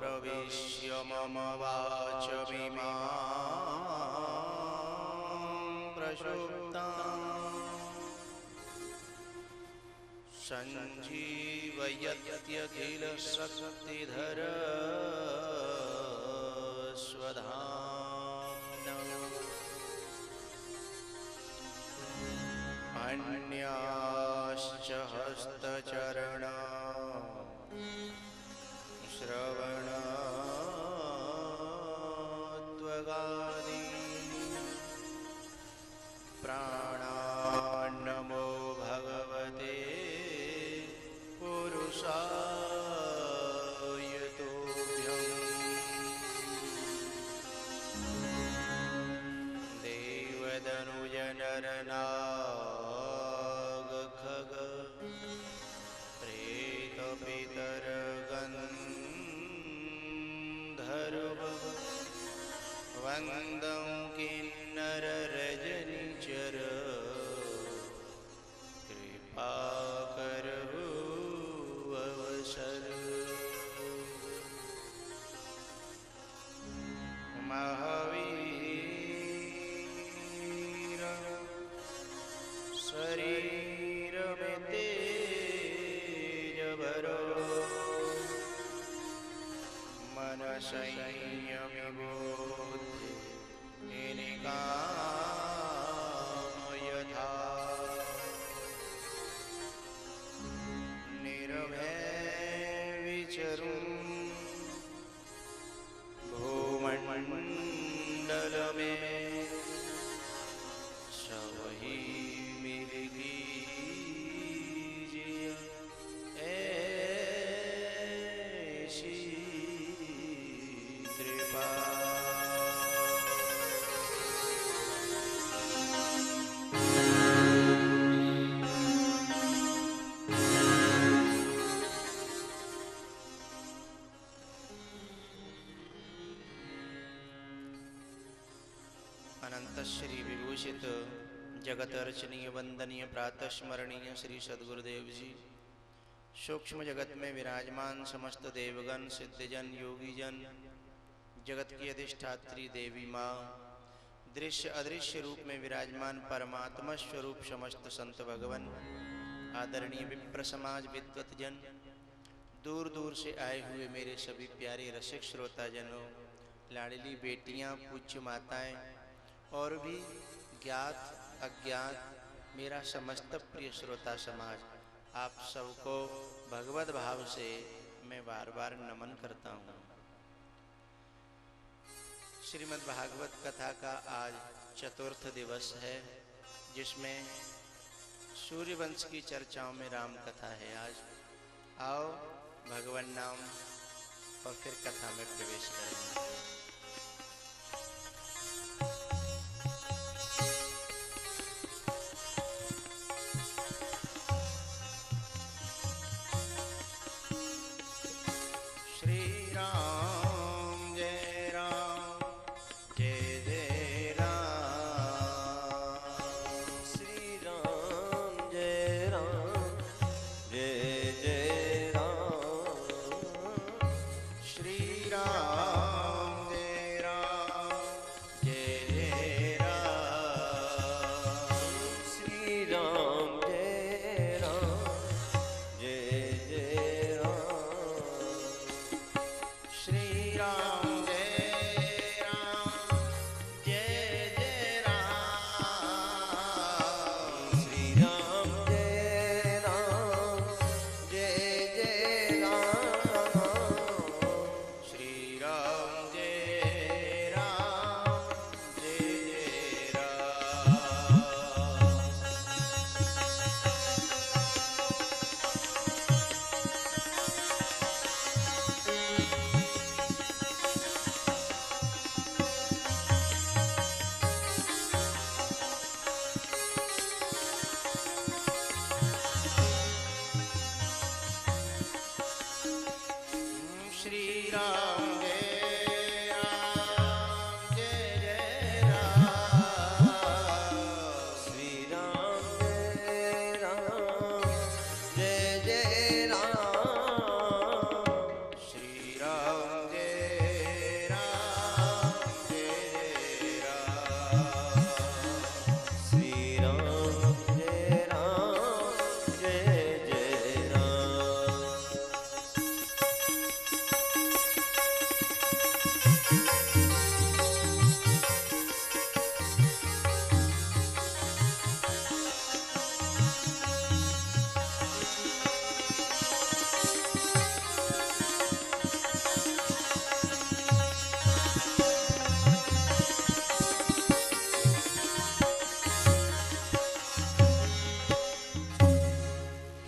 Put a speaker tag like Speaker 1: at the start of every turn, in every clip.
Speaker 1: प्रविश्य मम वाचमिमां प्रसुप्तां संजीवयत्यखिलशक्तिधर स्वधाम्ना अन्याश्च हस्तचरणा श्रवणत्वगादि प्राणान्नमो भगवते पुरुषाय तुभ्यं देवदनुजनरनागखग प्रेतपितरगन्धर्व वन्दं किन्नररजनिचर कृपाकरहु अवसर महावीर शरीर में तेजभरो मन संयमी बुद्धि यथा निर्भय विचरुं भूमंडल में सबही मिलगी ऐसी कृपा। अनंत श्री विभूषित जगत अर्चनीय वंदनीय प्रातः स्मरणीय श्री सद्गुरुदेव जी, सूक्ष्म जगत में विराजमान समस्त देवगण सिद्धजन योगीजन, जगत की अधिष्ठात्री देवी माँ, दृश्य अदृश्य रूप में विराजमान परमात्मा स्वरूप समस्त संत भगवन, आदरणीय विप्र समाज विद्वत जन, दूर दूर से आए हुए मेरे सभी प्यारे रसिक श्रोता जनों, लाडली बेटियां, पूज्य माताएं और भी ज्ञात अज्ञात मेरा समस्त प्रिय श्रोता समाज, आप सबको भगवत भाव से मैं बार बार नमन करता हूँ। श्रीमद् भागवत कथा का आज चतुर्थ दिवस है, जिसमें सूर्यवंश की चर्चाओं में राम कथा है। आज आओ भगवान नाम और फिर कथा में प्रवेश करेंगे। राम जय राम जय जय राम
Speaker 2: श्री राम जय राम जय जय राम
Speaker 1: श्री राम जय राम जय राम
Speaker 2: श्री राम जय राम जय जय राम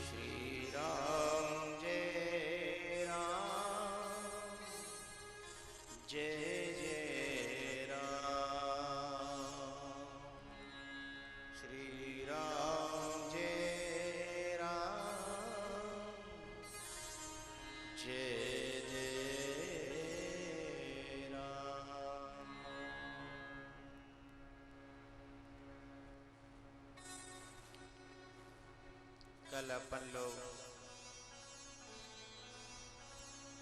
Speaker 1: श्री राम जय राम जय जय राम श्री राम जय राम जय जय राम। कल अपन लोग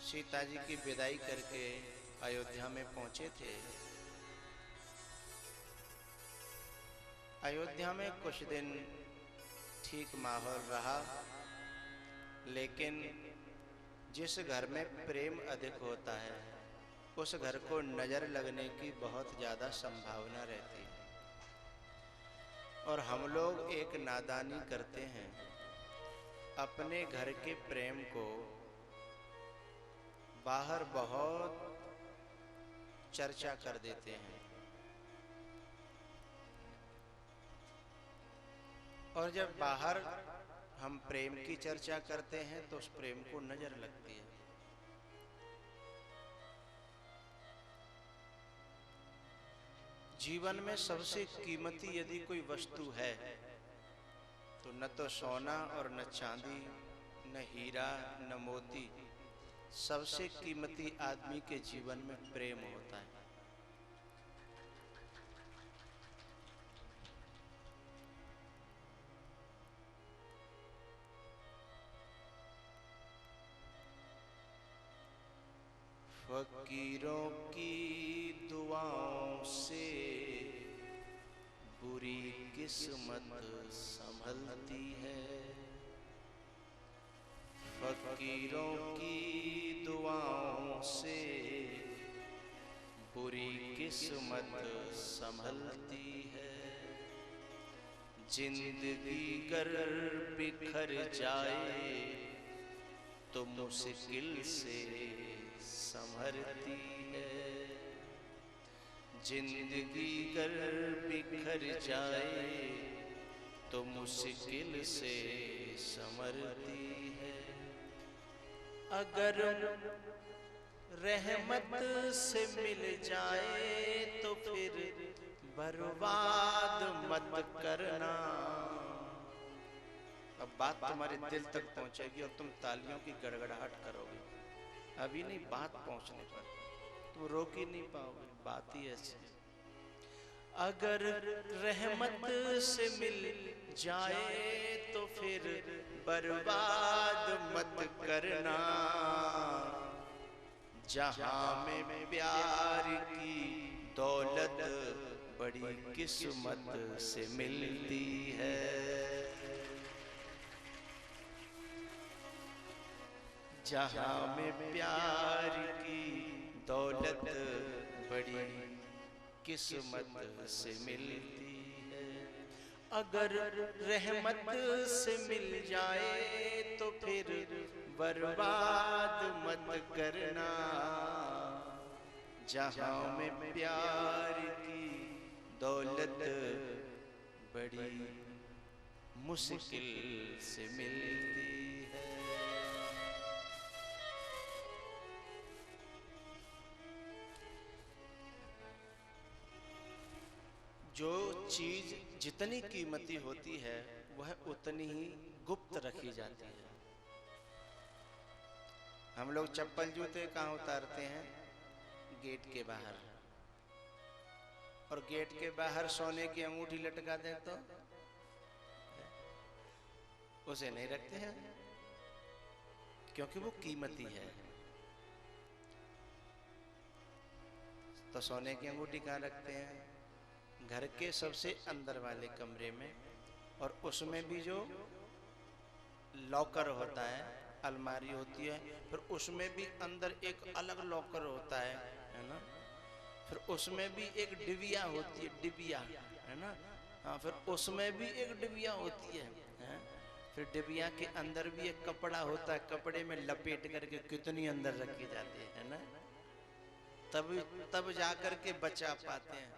Speaker 1: सीता जी की विदाई करके अयोध्या में पहुंचे थे। अयोध्या में कुछ दिन ठीक माहौल रहा, लेकिन जिस घर में प्रेम अधिक होता है उस घर को नजर लगने की बहुत ज्यादा संभावना रहती है। और हम लोग एक नादानी करते हैं, अपने घर के प्रेम को बाहर बहुत चर्चा कर देते हैं, और जब बाहर हम प्रेम की चर्चा करते हैं तो उस प्रेम को नजर लगती है। जीवन में सबसे कीमती यदि कोई वस्तु है तो न तो सोना और न चांदी, न हीरा, न मोती। सबसे कीमती आदमी के जीवन में प्रेम होता है। फकीरों की दुआओं से बुरी किस्मत संभलती है। फकीरों की दुआओं से बुरी किस्मत संभलती है। जिंदगी गर बिखर जाए तो मुश्किल से संभरती है। जिंदगी गर बिखर जाए तो मुश्किल से संभरती है। अगर रहमत से मिल जाए तो फिर बर्बाद मत करना। अब बात तुम्हारे दिल तक पहुंचेगी और तुम तालियों की गड़गड़ाहट करोगे। अभी नहीं, बात पहुंचने पर तुम रोक ही नहीं पाओगे। बात ही ऐसी है। अगर रहमत से मिल जाए तो फिर बर्बाद मत करना। जहां में प्यार की दौलत बड़ी किस्मत से मिलती है। जहां में प्यार की दौलत बड़ी किस्मत से मिलती है। अगर रहमत से मिल जाए तो फिर बर्बाद मत करना। जहां में प्यार की दौलत बड़ी मुश्किल से मिलती है। जो चीज जितनी कीमती होती है वह उतनी ही गुप्त रखी जाती है। हम लोग चप्पल जूते कहाँ उतारते हैं? गेट के बाहर। और गेट के बाहर सोने की अंगूठी लटका दें तो उसे नहीं रखते हैं, क्योंकि वो कीमती है। तो सोने की अंगूठी कहाँ रखते हैं? घर के सबसे अंदर वाले कमरे में। और उसमें भी जो लॉकर होता है, अलमारी होती है, फिर उसमें भी अंदर एक अलग लॉकर होता है ना। फिर उसमें भी एक डिबिया होती है, डिबिया है ना। हाँ, फिर उसमें भी एक डिबिया होती है। फिर डिबिया के अंदर भी एक कपड़ा होता है, कपड़े में लपेट करके कितनी अंदर रखी जाती है ना। तब जाकर के बचा पाते हैं।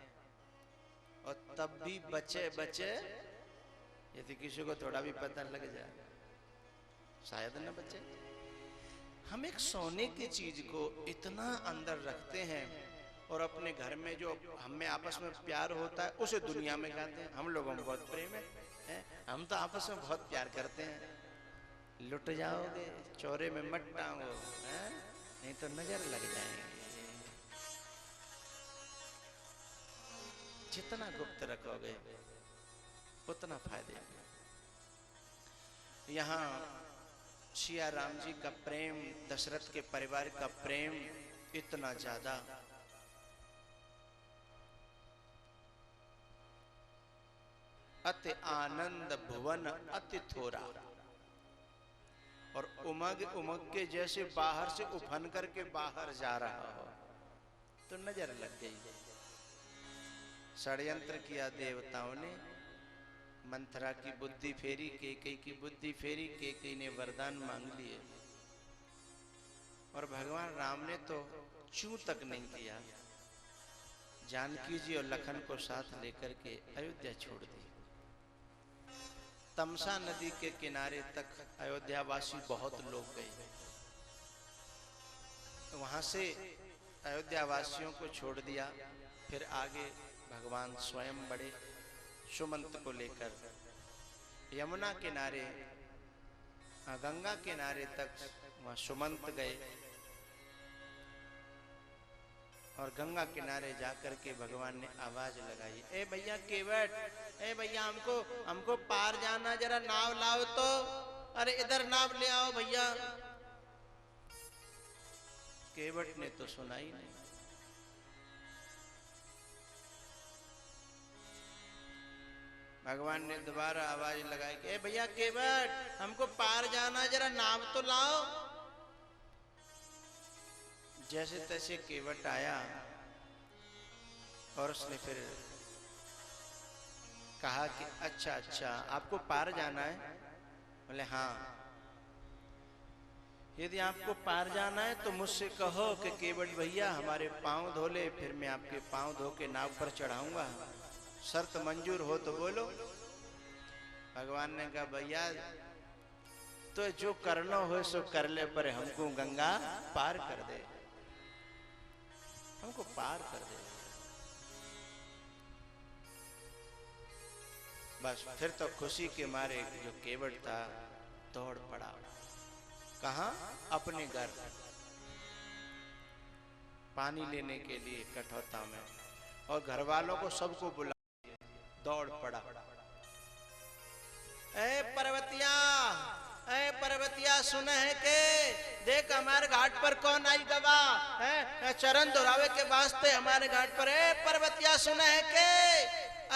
Speaker 1: और तब भी बचे यदि किसी को थोड़ा भी पता लग जाए शायद न बचे। हम एक सोने की चीज को इतना अंदर रखते हैं और अपने घर में जो हमें आपस में प्यार होता है उसे दुनिया में गाते हैं। हम लोगों में बहुत प्रेम है, हम तो आपस में बहुत प्यार करते हैं। लुट जाओगे, चौरे में मत टांगो, नहीं तो नजर लग जाएंगे। जितना गुप्त रखोगे उतना फायदे। यहाँ सिया राम जी का प्रेम, दशरथ के परिवार का प्रेम इतना ज्यादा। अति आनंद भुवन अति थोरा। और उमग के जैसे बाहर से उफन करके बाहर जा रहा हो तो नजर लग गई। षड्यंत्र किया देवताओं ने, मंथरा की बुद्धि फेरी, कैकेयी की बुद्धि फेरी, कैकेयी ने वरदान मांग लिए। और भगवान राम ने तो चूं तक नहीं किया, जानकी जी और लखन को साथ लेकर के अयोध्या छोड़ दी। तमसा नदी के किनारे तक अयोध्यावासी बहुत लोग गए। तो वहां से अयोध्यावासियों को छोड़ दिया। फिर आगे भगवान स्वयं बढ़े सुमंत को लेकर यमुना किनारे, गंगा किनारे तक वहां सुमंत गए। और गंगा किनारे जाकर के भगवान ने आवाज लगाई, ए भैया केवट, ए भैया हमको पार जाना, जरा नाव लाओ तो, अरे इधर नाव ले आओ भैया। केवट ने तो सुना ही नहीं। भगवान ने दोबारा आवाज लगाई कि ए भैया केवट, हमको पार जाना, जरा नाव तो लाओ। जैसे तैसे केवट आया और उसने फिर कहा कि अच्छा आपको पार जाना है? बोले हाँ। यदि आपको पार जाना है तो मुझसे कहो कि केवट भैया हमारे पांव धो ले, फिर मैं आपके पांव धो के नाव पर चढ़ाऊंगा। शर्त मंजूर हो तो बोलो। भगवान ने कहा भैया तो जो करना हो सो कर ले, पर हमको गंगा पार कर दे, हमको पार कर दे। बस फिर तो खुशी के मारे जो केवट था दौड़ पड़ा। कहाँ? अपने घर पानी लेने के लिए कठौता में। और घर वालों को सबको बुला, दौड़ पड़ा। ए पर्वतिया सुन है के देख हमारे घाट पर कौन आई गवा है, चरण दोहरावे के वास्ते हमारे घाट पर। ए पर्वतिया सुन है के,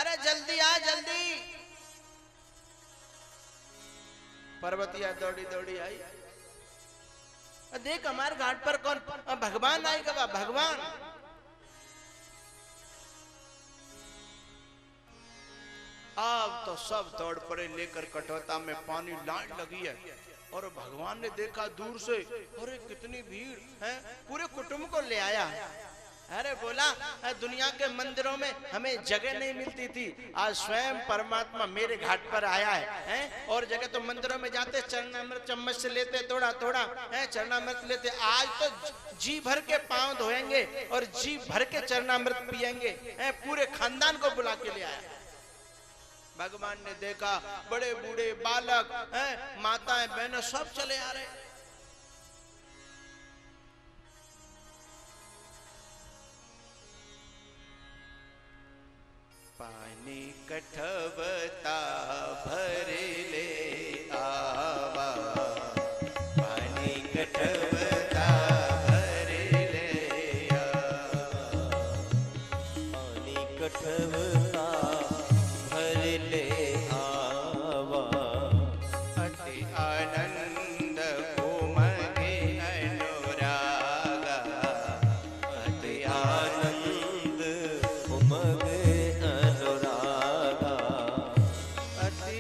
Speaker 1: अरे जल्दी आ जल्दी। पर्वतिया दौड़ी दौड़ी आई, देख हमारे घाट पर कौन, भगवान आई गवा, भगवान। अब तो सब दौड़ पड़े लेकर कटौता में पानी, लाइन लगी है। और भगवान ने देखा दूर से, अरे कितनी भीड़ है, पूरे कुटुंब को ले आया। अरे बोला दुनिया के मंदिरों में हमें जगह नहीं मिलती थी, आज स्वयं परमात्मा मेरे घाट पर आया है। और जगह तो मंदिरों में जाते चरणामृत चम्मच से लेते, थोड़ा थोड़ा चरणामृत लेते, आज तो जी भर के पांव धोएंगे और जी भर के चरणामृत पिएंगे। पूरे खानदान को बुला के ले आया। भगवान ने देखा बड़े बूढ़े बालक, माताएं बहनें सब चले आ रहे। पानी कठवता भर ले आवा, पानी कठवता भर ले आवा,
Speaker 2: पानी कठवता भर ले आवा,
Speaker 1: अति आनंद उमगे अनुरागा,
Speaker 2: अति आनंद उमगे अनुरागा,
Speaker 1: अति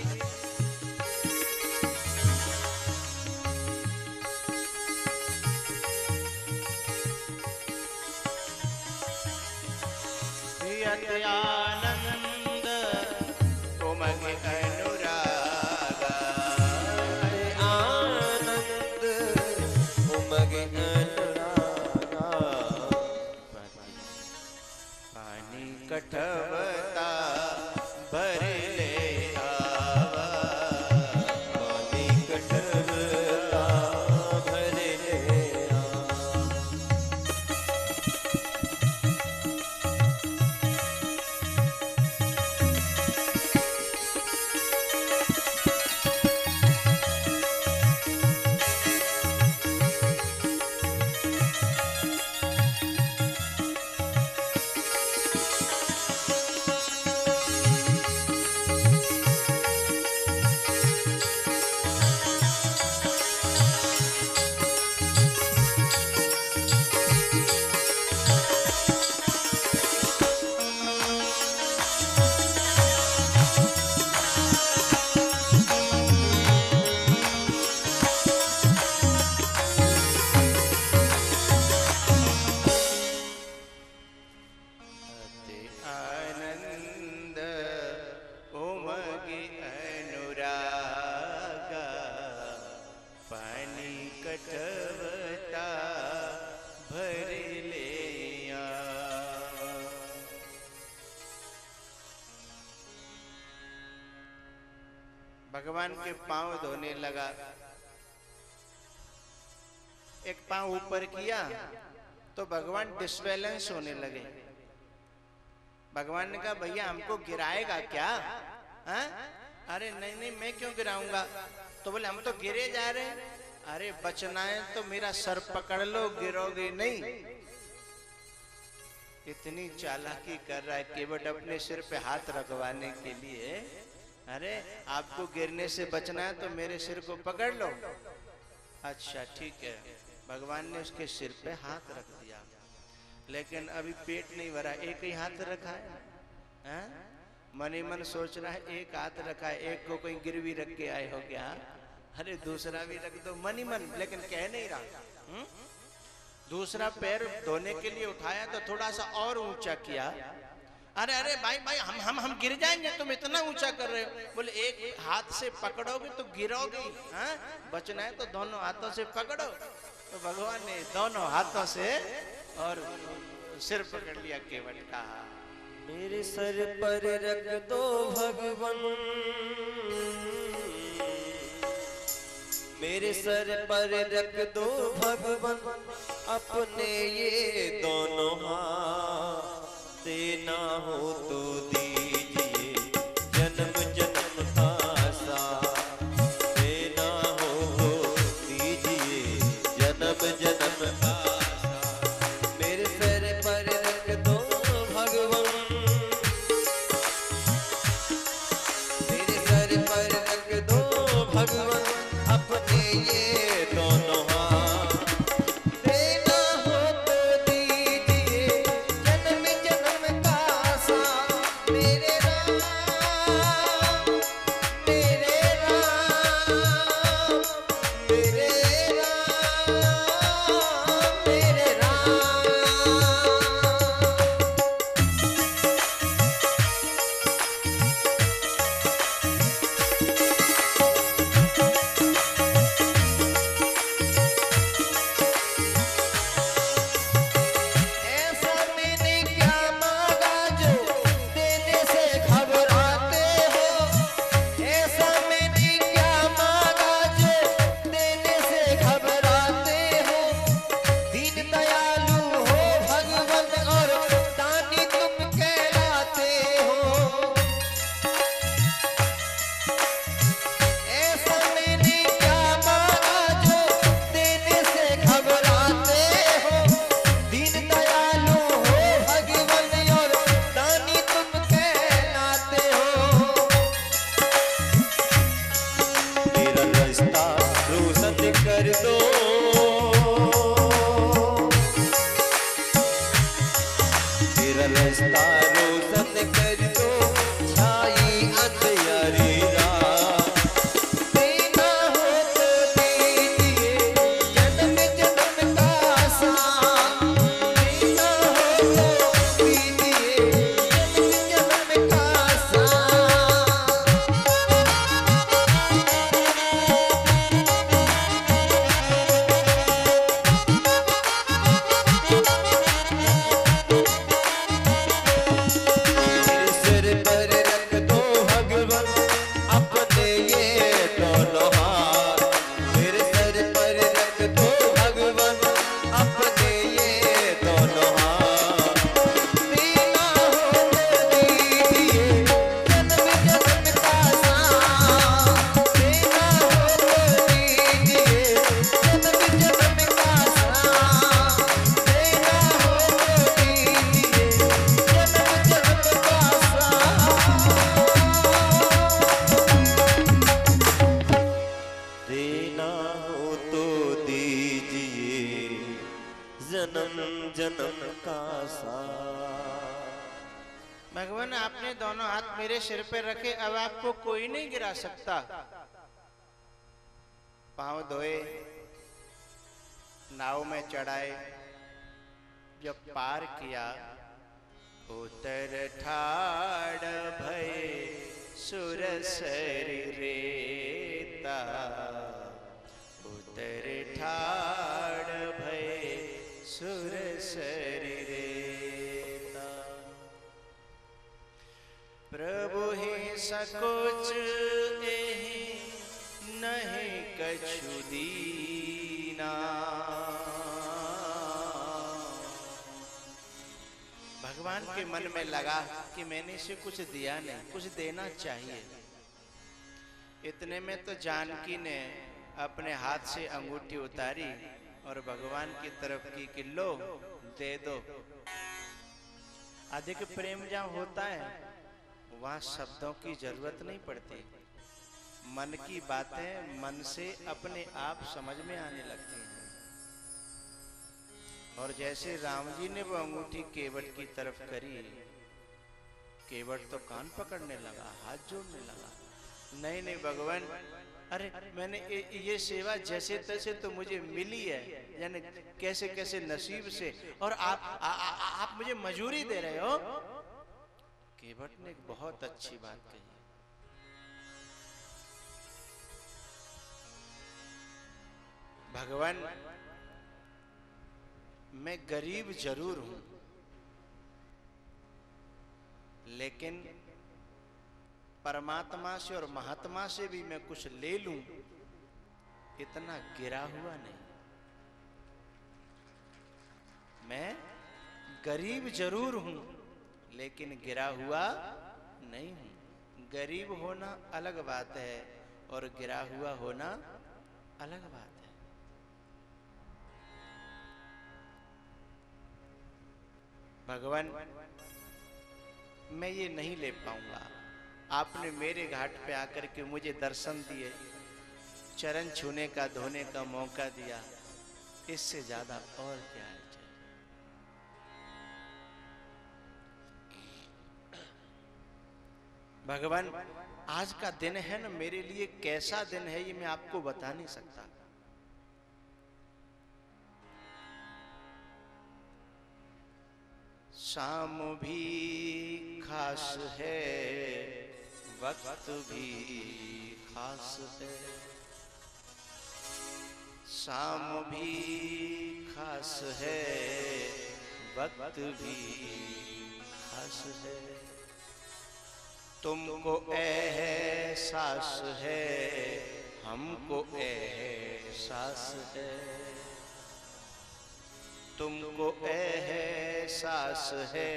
Speaker 1: अति आनंद उमगे अनुरागा,
Speaker 2: अति आनंद उमगे अनुरागा,
Speaker 1: पानी कठवता भर ले आवा,
Speaker 2: पानी कठवता भर ले आवा,
Speaker 1: अति आनंद उमगे अनुरागा, पानी कठवता भर ले आवा। भगवान के पांव धोने लगा, एक पांव ऊपर किया तो भगवान डिसबैलेंस होने लगे। भगवान ने कहा भैया हमको गिराएगा क्या? हाँ? अरे नहीं नहीं मैं क्यों गिराऊंगा? तो बोले हम तो गिरे जा रहे हैं। अरे बचना है तो मेरा सर पकड़ लो, गिरोगे नहीं। इतनी चालाकी कर रहा है केवल अपने सिर पे हाथ रखवाने के लिए। अरे आपको गिरने से बचना है तो मेरे सिर को पकड़ लो। अच्छा ठीक है, भगवान ने उसके सिर पे हाथ रख दिया, लेकिन अभी पेट नहीं भरा, एक ही हाथ रखा है। हाँ? मन ही मन सोच रहा है एक हाथ रखा है, एक को कहीं गिरवी रख के आए हो क्या? अरे दूसरा भी रख दो, मन ही मन, लेकिन कह नहीं रहा। दूसरा पैर धोने के लिए उठाया तो थोड़ा सा और ऊंचा किया। अरे अरे भाई भाई हम गिर जाएंगे, तुम इतना ऊंचा कर रहे हो। बोले एक हाथ से पकड़ोगे तो गिरोगे। हाँ? बचना है तो दोनों हाथों से पकड़ो। तो भगवान ने दोनों हाथों से और सिर पकड़ लिया केवट का।
Speaker 2: मेरे सर पर रख दो भगवान, मेरे सर पर रख दो भगवान, अपने ये दोनों हाथ, देना हो तो दीजिए जन्म जन्म का साथ, देना हो तो दीजिए जन्म जन्म का साथ। मेरे सर पर रख दो भगवान, मेरे सर पर रख दो भगवान, अपने ये दोनों हाथ, देना हो तो दीजिए रास्ता रोशन कर दो, छाई अंधियारी रात। देना हो तो दीजिए जन्म जन्म का साथ, देना हो तो दीजिए जन्म जन्म का साथ। मेरे सिर पर रख दो भगवान अपने ये दोनों हाथ, मेरे सर पर रख दो भगवान अपने ये दोनों हाथ। देना हो तो दीजिए जन्म जन्म का साथ, देना हो तो दीजिए जन्म जन्म का साथ, देना हो तो दीजिए जन्म जन्म का साथ। देना हो तो दीजिए जन्म जन्म का साथ।
Speaker 1: भगवान आपने दोनों हाथ मेरे सिर पे रखे, अब आपको कोई नहीं गिरा सकता। पांव धोए, नाव में चढ़ाए, जब पार किया उतर ठाड़ भय सुरसरी रेता, उतर ठाड़ भय सुरसरी रेता। प्रभु ही सकोच एहि नहीं कछु दीना। भगवान के मन में लगा कि मैंने इसे कुछ दिया नहीं, कुछ देना चाहिए। इतने में तो जानकी ने अपने हाथ से अंगूठी उतारी और भगवान की तरफ की कि लो दे दो। अधिक प्रेम जहाँ होता है वहाँ शब्दों की जरूरत नहीं पड़ती, मन की बातें मन से अपने आप समझ में आने लगती हैं। और जैसे राम जी ने वो अंगूठी केवट की तरफ करी, केवट तो कान पकड़ने लगा, हाथ जोड़ने लगा। नहीं नहीं भगवान, अरे मैंने ये सेवा जैसे तैसे तो मुझे मिली है, यानी कैसे कैसे नसीब से, और आप मुझे मजूरी दे रहे हो। केवट ने एक बहुत अच्छी बात कही, भगवान मैं गरीब जरूर हूं, लेकिन परमात्मा से और महात्मा से भी मैं कुछ ले लूं, इतना गिरा हुआ नहीं। मैं गरीब जरूर हूं, लेकिन गिरा हुआ नहीं हूं। गरीब होना अलग बात है और गिरा हुआ होना अलग बात है। भगवान मैं ये नहीं ले पाऊंगा, आपने मेरे घाट पे आकर के मुझे दर्शन दिए, चरण छूने का धोने का मौका दिया, इससे ज्यादा और क्या है। भगवान आज का दिन है ना, मेरे लिए कैसा दिन है ये मैं आपको बता नहीं सकता। शाम भी खास है, वक्त भी खास है। शाम भी खास है, वक्त भी खास है। तुमको एहसास है, हमको एहसास है। तुमको एहसास है,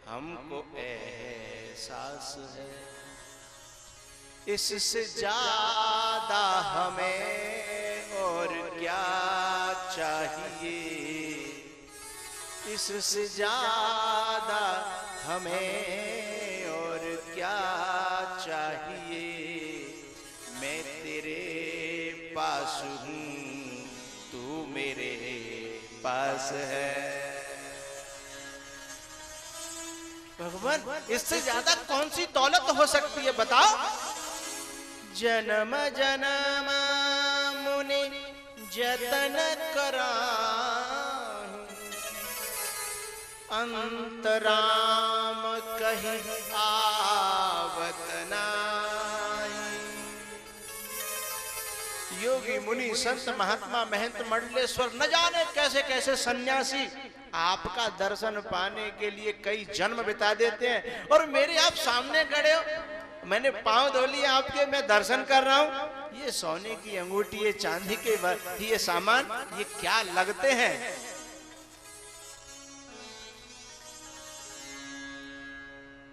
Speaker 1: हमको एहसास है। इससे ज्यादा हमें और क्या चाहिए, इससे ज्यादा हमें और क्या चाहिए। मैं तेरे पास हूँ, तू मेरे पास है। भगवान इससे ज्यादा कौन सी दौलत हो सकती है बताओ। जन्म जन्म मुनि जतन कराहु, अंतराम कहीं आवत नाहि। योगी मुनि संत महात्मा महंत मंडलेश्वर न जाने कैसे कैसे सन्यासी आपका दर्शन पाने के लिए कई जन्म बिता देते हैं, और मेरे आप सामने खड़े हो, मैंने पांव धो लिए आपके, मैं दर्शन कर रहा हूं। ये सोने की अंगूठी, ये चांदी के ये सामान, ये क्या लगते हैं।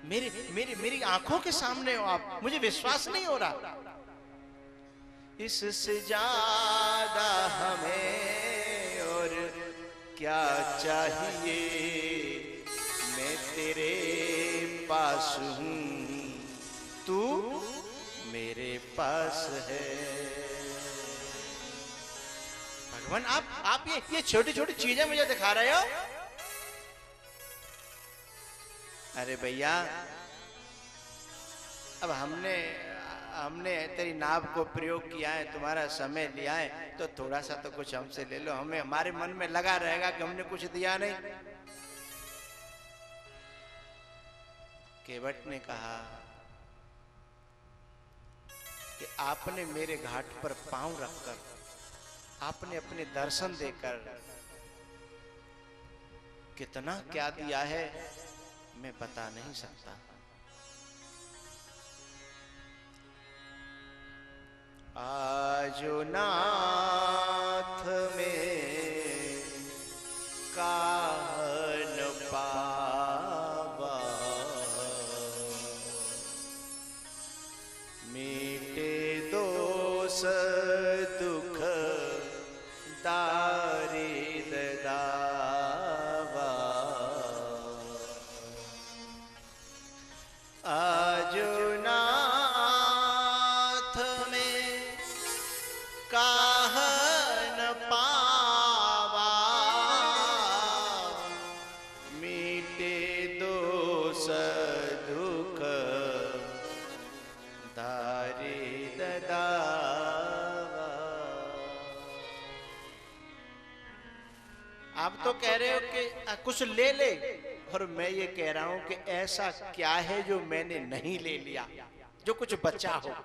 Speaker 1: मेरी आंखों के सामने हो आप, मुझे विश्वास नहीं हो रहा। इससे ज्यादा हमें और क्या चाहिए, मैं तेरे पास हूं, तू मेरे पास है। भगवान आप ये छोटी छोटी चीजें मुझे दिखा रहे हो। अरे भैया, अब हमने तेरी नाव को प्रयोग किया है, तुम्हारा समय लिया है, तो थोड़ा सा तो कुछ हमसे ले लो, हमें हमारे मन में लगा रहेगा कि हमने कुछ दिया नहीं। केवट ने कहा कि आपने मेरे घाट पर पांव रखकर, आपने अपने दर्शन देकर कितना क्या दिया है मैं बता नहीं सकता। आजो नाथ में कान पावा, मीटे दोष दुख दारिद दावा। आजो काहन पावा, मीटे दोष दुख दारिद दावा। आप तो कह रहे हो कि कुछ ले ले, और मैं ये कह रहा हूं कि ऐसा क्या है जो मैंने नहीं ले लिया, जो कुछ बचा हो।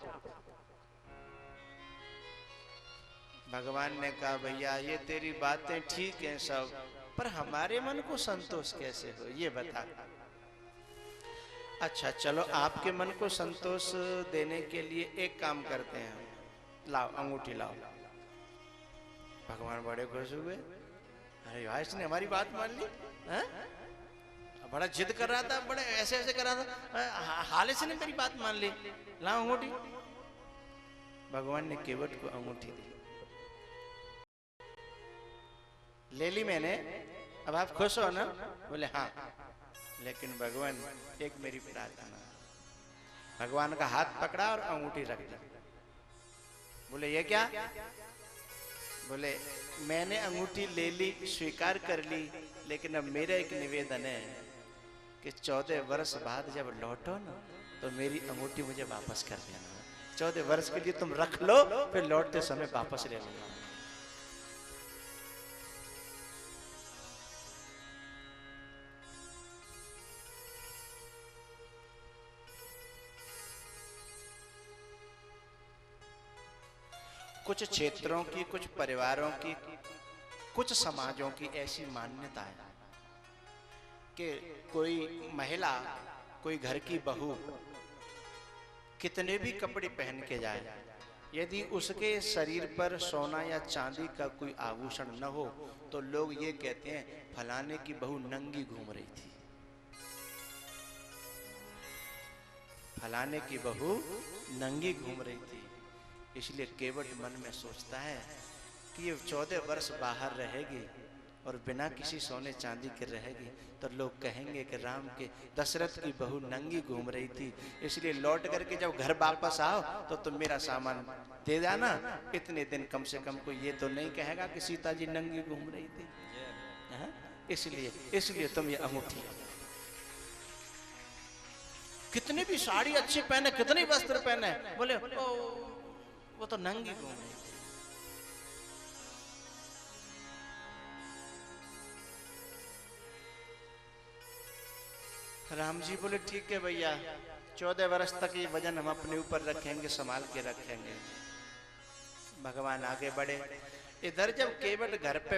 Speaker 1: भगवान ने कहा भैया ये तेरी बातें ठीक हैं सब, पर हमारे मन को संतोष कैसे हो ये बता। अच्छा चलो, आपके मन को संतोष देने के लिए एक काम करते हैं, लाओ अंगूठी लाओ। भगवान बड़े खुश हुए, अरे भाई इसने हमारी बात मान ली है? बड़ा जिद कर रहा था, बड़े ऐसे ऐसे कर रहा था, हाल से ने मेरी बात मान ली, लाओ अंगूठी। भगवान ने केवट को अंगूठी दी, ले ली मैंने, अब आप खुश हो ना? बोले हाँ, लेकिन भगवान एक मेरी प्रार्थना। भगवान का हाथ पकड़ा और अंगूठी रख दी। बोले ये क्या? बोले मैंने अंगूठी ले ली, स्वीकार कर ली, लेकिन अब मेरा एक निवेदन है कि 14 वर्ष बाद जब लौटो ना तो मेरी अंगूठी मुझे वापस कर देना। 14 वर्ष के लिए तुम रख लो, फिर लौटते समय वापस ले लेना। कुछ क्षेत्रों की, कुछ परिवारों की, कुछ समाजों की ऐसी मान्यता है कि कोई महिला, कोई घर की बहू कितने भी कपड़े पहन के जाए, यदि उसके शरीर पर सोना या चांदी का कोई आभूषण न हो तो लोग ये कहते हैं फलाने की बहू नंगी घूम रही थी, फलाने की बहू नंगी घूम रही थी। इसलिए केवट मन में सोचता है कि ये 14 वर्ष बाहर रहेगी और बिना किसी सोने चांदी के रहेगी तो लोग कहेंगे कि राम के दशरथ की बहू नंगी घूम रही थी, इसलिए लौट करके जब घर वापस आओ तो तुम मेरा सामान दे जाना। इतने दिन कम से कम कोई ये तो नहीं कहेगा कि सीता जी नंगी घूम रही थी। इसलिए तुम ये अंगूठी कितनी भी साड़ी अच्छी पहने, कितने वस्त्र पहने, बोले वो तो नंगी घूम रही थी। राम जी बोले ठीक है भैया, 14 वर्ष तक ये वजन हम अपने ऊपर रखेंगे, संभाल के रखेंगे। भगवान आगे बढ़े। इधर जब केवट घर पे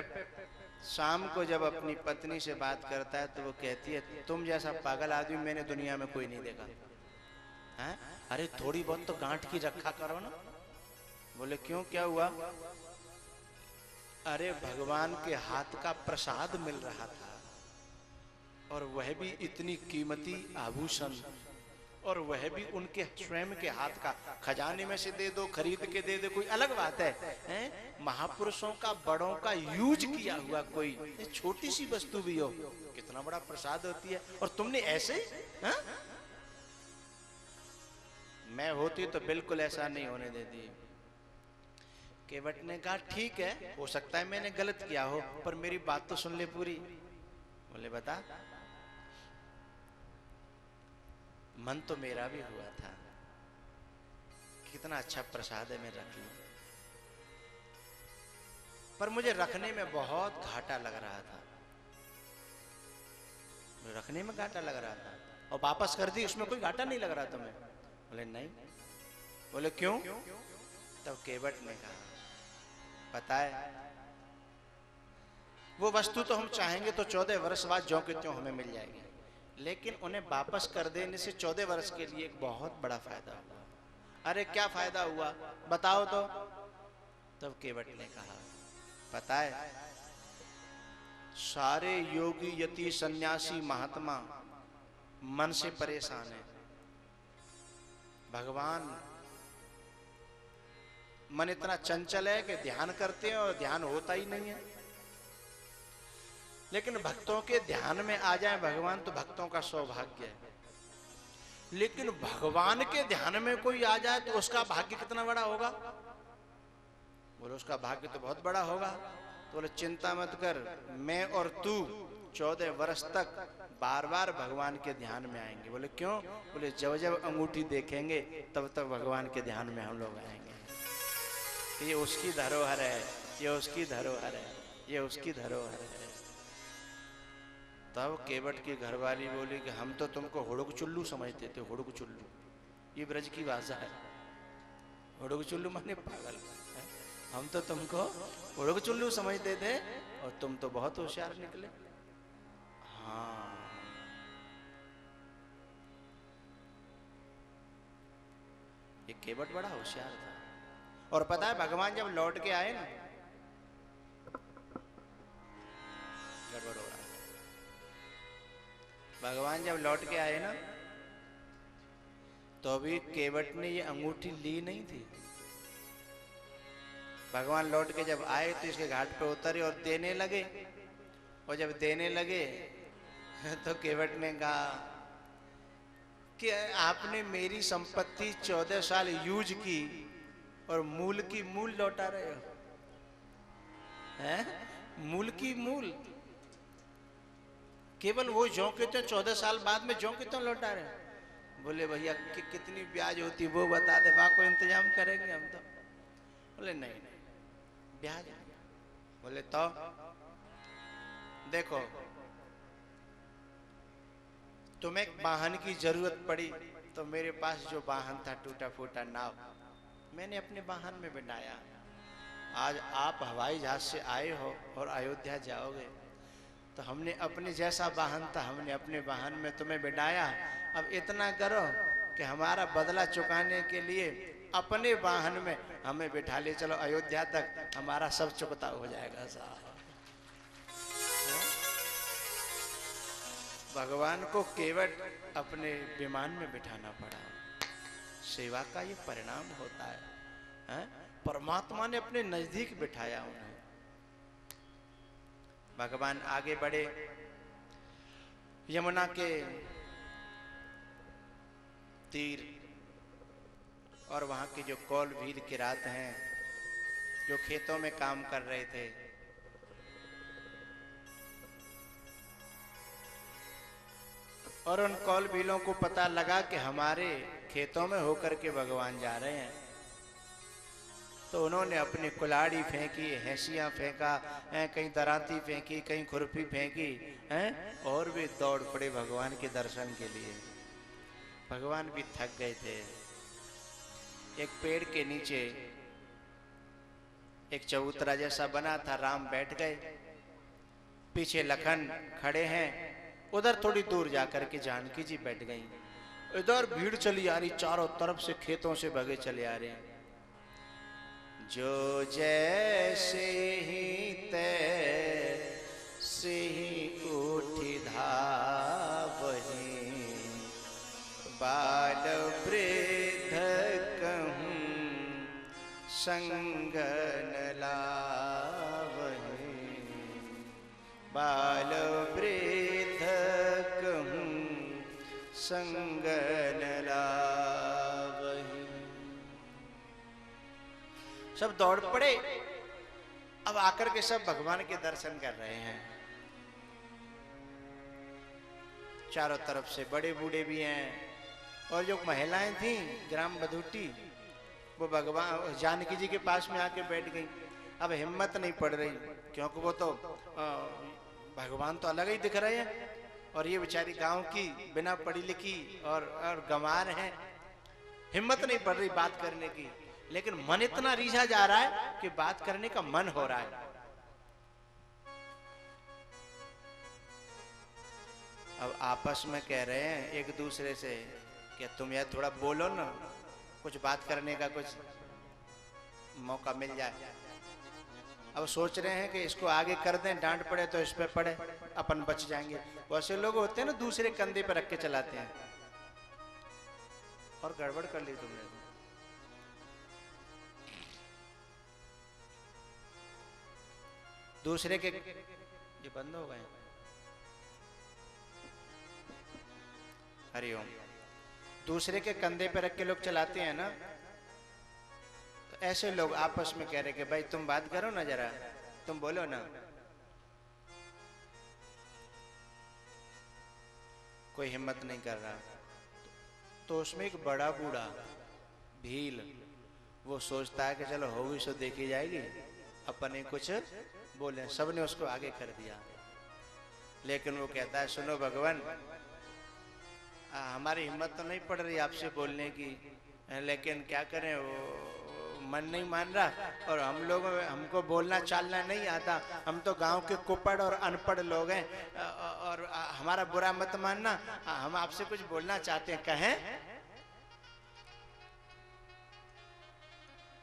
Speaker 1: शाम को जब अपनी पत्नी से बात करता है तो वो कहती है, तुम जैसा पागल आदमी मैंने दुनिया में कोई नहीं देखा है। अरे थोड़ी बहुत तो गांठ की रखा करो ना। बोले क्यों, क्या हुआ? अरे भगवान के हाथ का प्रसाद मिल रहा था, और वह भी इतनी कीमती आभूषण, और वह भी उनके स्वयं के हाथ का। खजाने में से दे दो, खरीद के दे दो, कोई अलग बात है? महापुरुषों का, बड़ों का यूज किया हुआ कोई छोटी सी वस्तु भी हो, कितना बड़ा प्रसाद होती है, और तुमने ऐसे है? मैं होती तो बिल्कुल ऐसा नहीं होने देती। केवट ने कहा ठीक है, हो सकता है मैंने गलत किया हो, पर मेरी बात तो सुन ले पूरी। बोले बता। मन तो मेरा भी हुआ था, कितना अच्छा प्रसाद है, मैं रख लूं, पर मुझे रखने में बहुत घाटा लग रहा था। रखने में घाटा लग रहा था, और वापस कर दी, उसमें कोई घाटा नहीं लग रहा तुम्हें? बोले नहीं। बोले क्यों? तब केवट ने कहा, पता है, वो वस्तु तो हम चाहेंगे तो 14 वर्ष बाद ज्यों के त्यों हमें मिल जाएगी, लेकिन उन्हें वापस कर देने से 14 वर्ष के लिए एक बहुत बड़ा फायदा हुआ। अरे क्या फायदा हुआ, बताओ तो। तब केवट ने कहा, पता है, सारे योगी यति सन्यासी महात्मा मन से परेशान है। भगवान, मन इतना चंचल है कि ध्यान करते हैं और ध्यान होता ही नहीं है। लेकिन भक्तों के ध्यान में आ जाए भगवान तो भक्तों का सौभाग्य है, लेकिन भगवान के ध्यान में कोई आ जाए तो उसका भाग्य कितना बड़ा होगा? बोले उसका भाग्य तो बहुत बड़ा होगा। तो बोले चिंता मत कर, मैं और तू 14 वर्ष तक बार बार भगवान के ध्यान में आएंगे। बोले क्यों? बोले जब जब अंगूठी देखेंगे तब तब भगवान के ध्यान में हम लोग आएंगे। ये उसकी धरोहर है, ये उसकी धरोहर है, ये उसकी धरोहर है। तब केवट की घरवाली बोली कि हम तो तुमको हुड़क चुल्लू समझते थे। हुड़क चुल्लू ये ब्रज की भाषा है। हुड़क चुल्लू माने पागल है? हम तो तुमको हुड़क चुल्लू समझते थे और तुम तो बहुत होशियार निकले। हाँ, ये केवट बड़ा होशियार था। और पता है भगवान जब लौट के आए ना, गड़बड़ हो रहा है। भगवान जब लौट के आए ना, तो अभी केवट ने ये अंगूठी ली नहीं थी। भगवान लौट के जब आए तो इसके घाट पे उतरे और देने लगे। और जब देने लगे तो केवट ने कहा कि आपने मेरी संपत्ति 14 साल यूज की और मूल की मूल लौटा रहे हो, हैं? मूल की मूल, केवल वो ज्यों के त्यों 14 साल बाद में ज्यों के त्यों लौटा रहे हो। बोले भैया कितनी ब्याज होती वो बता दे, वहां को इंतजाम करेंगे हम तो। बोले नहीं ब्याज। बोले तो देखो, तुम्हें एक वाहन की जरूरत पड़ी तो मेरे पास जो वाहन था टूटा फूटा नाव, मैंने अपने वाहन में बिठाया। आज आप हवाई जहाज से आए हो और अयोध्या जाओगे, तो हमने अपने जैसा वाहन था, हमने अपने वाहन में तुम्हें बिठाया। अब इतना करो कि हमारा बदला चुकाने के लिए अपने वाहन में हमें बिठा ले चलो अयोध्या तक, हमारा सब चुकता हो जाएगा साहब। भगवान को केवट अपने विमान में बिठाना पड़ा। सेवा का ये परिणाम होता है? परमात्मा ने अपने नजदीक बिठाया उन्हें। भगवान आगे बढ़े, यमुना के तीर और वहां के जो कौल वीर किरात हैं, जो खेतों में काम कर रहे थे, और उन कौल भीलों को पता लगा कि हमारे खेतों में होकर के भगवान जा रहे हैं, तो उन्होंने अपनी कुल्हाड़ी फेंकी, हैंसियां फेंका, कहीं दराती फेंकी, कहीं खुरपी फेंकी, और भी दौड़ पड़े भगवान के दर्शन के लिए। भगवान भी थक गए थे। एक पेड़ के नीचे एक चबूतरा जैसा बना था, राम बैठ गए, पीछे लखन खड़े हैं, उधर थोड़ी दूर जाकर के जानकी जी बैठ गई। इधर भीड़ चली आ रही, चारों तरफ से खेतों से भगे चले आ रहे हैं। जो जैसे ही तैसे ही उठी धावहि, बाल वृद्ध कहूँ संग न लावहि, बाल वृद्ध कहूँ संग न लावहि। सब दौड़ पड़े। अब आकर के सब भगवान के दर्शन कर रहे हैं। चारों तरफ से बड़े बूढ़े भी हैं, और जो महिलाएं थी ग्राम बधूटी, वो भगवान जानकी जी के पास में आके बैठ गई। अब हिम्मत नहीं पड़ रही, क्योंकि वो तो भगवान तो अलग ही दिख रहे हैं, और ये बेचारी गांव की बिना पढ़ी लिखी और गंवार हैं। हिम्मत नहीं पड़ रही बात करने की, लेकिन मन इतना रीझा जा रहा है कि बात करने का मन हो रहा है। अब आपस में कह रहे हैं एक दूसरे से कि तुम यार थोड़ा बोलो ना, कुछ बात करने का कुछ मौका मिल जाए। अब सोच रहे हैं कि इसको आगे कर दें, डांट पड़े तो इस पे पड़े, अपन बच जाएंगे। वैसे लोग होते हैं ना, दूसरे कंधे पर रख के चलाते हैं, और गड़बड़ कर ली तुमने। दूसरे के ये बंद हो गए। हरिओम। दूसरे के कंधे पे रख के लोग चलाते हैं ना, तो ऐसे लोग आपस में कह रहे कि भाई तुम बात करो ना, जरा तुम बोलो ना। कोई हिम्मत नहीं कर रहा। तो उसमें एक बड़ा बूढ़ा भील, वो सोचता है कि चलो होगी सो देखी जाएगी, अपने कुछ बोले। सबने उसको आगे कर दिया, लेकिन वो कहता है सुनो भगवान, हमारी हिम्मत तो नहीं पड़ रही आपसे बोलने की, लेकिन क्या करें, वो मन नहीं मान रहा, और हम लोग हमको बोलना चालना नहीं आता, हम तो गांव के कुपड़ और अनपढ़ लोग हैं, और हमारा बुरा मत मानना, हम आपसे कुछ बोलना चाहते हैं, कहें।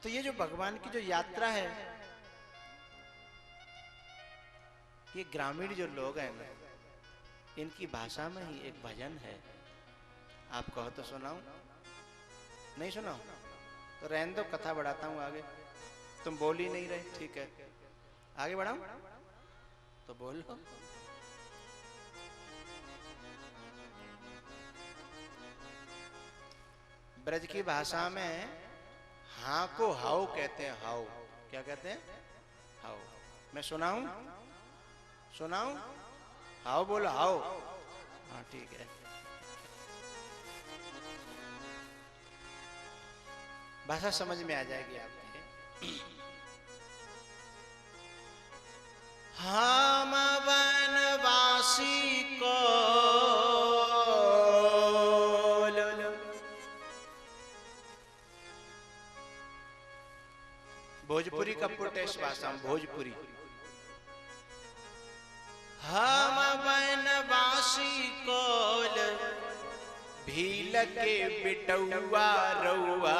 Speaker 1: तो ये जो भगवान की जो यात्रा है, ये ग्रामीण जो लोग हैं ना, इनकी भाषा में ही एक भजन है। आप कहो तो सुनाऊं? नहीं सुनाऊं? तो रहने दो, कथा बढ़ाता हूं आगे। तुम बोल ही नहीं रहे, ठीक है, आगे बढ़ाऊं? तो बोल लो। ब्रज की भाषा में हाँ को हाउ कहते हैं। हाउ क्या कहते हैं? हाउ। मैं सुनाऊं? सुनाऊं? हाउ बोलो, हाउ। हाँ ठीक है। भाषा समझ में आ जाएगी आपके। हम वनवासी को भोजपुरी का पुटेश भाषा, भोजपुरी। हम वनवासी कोल भील के बिटौआ रउआ।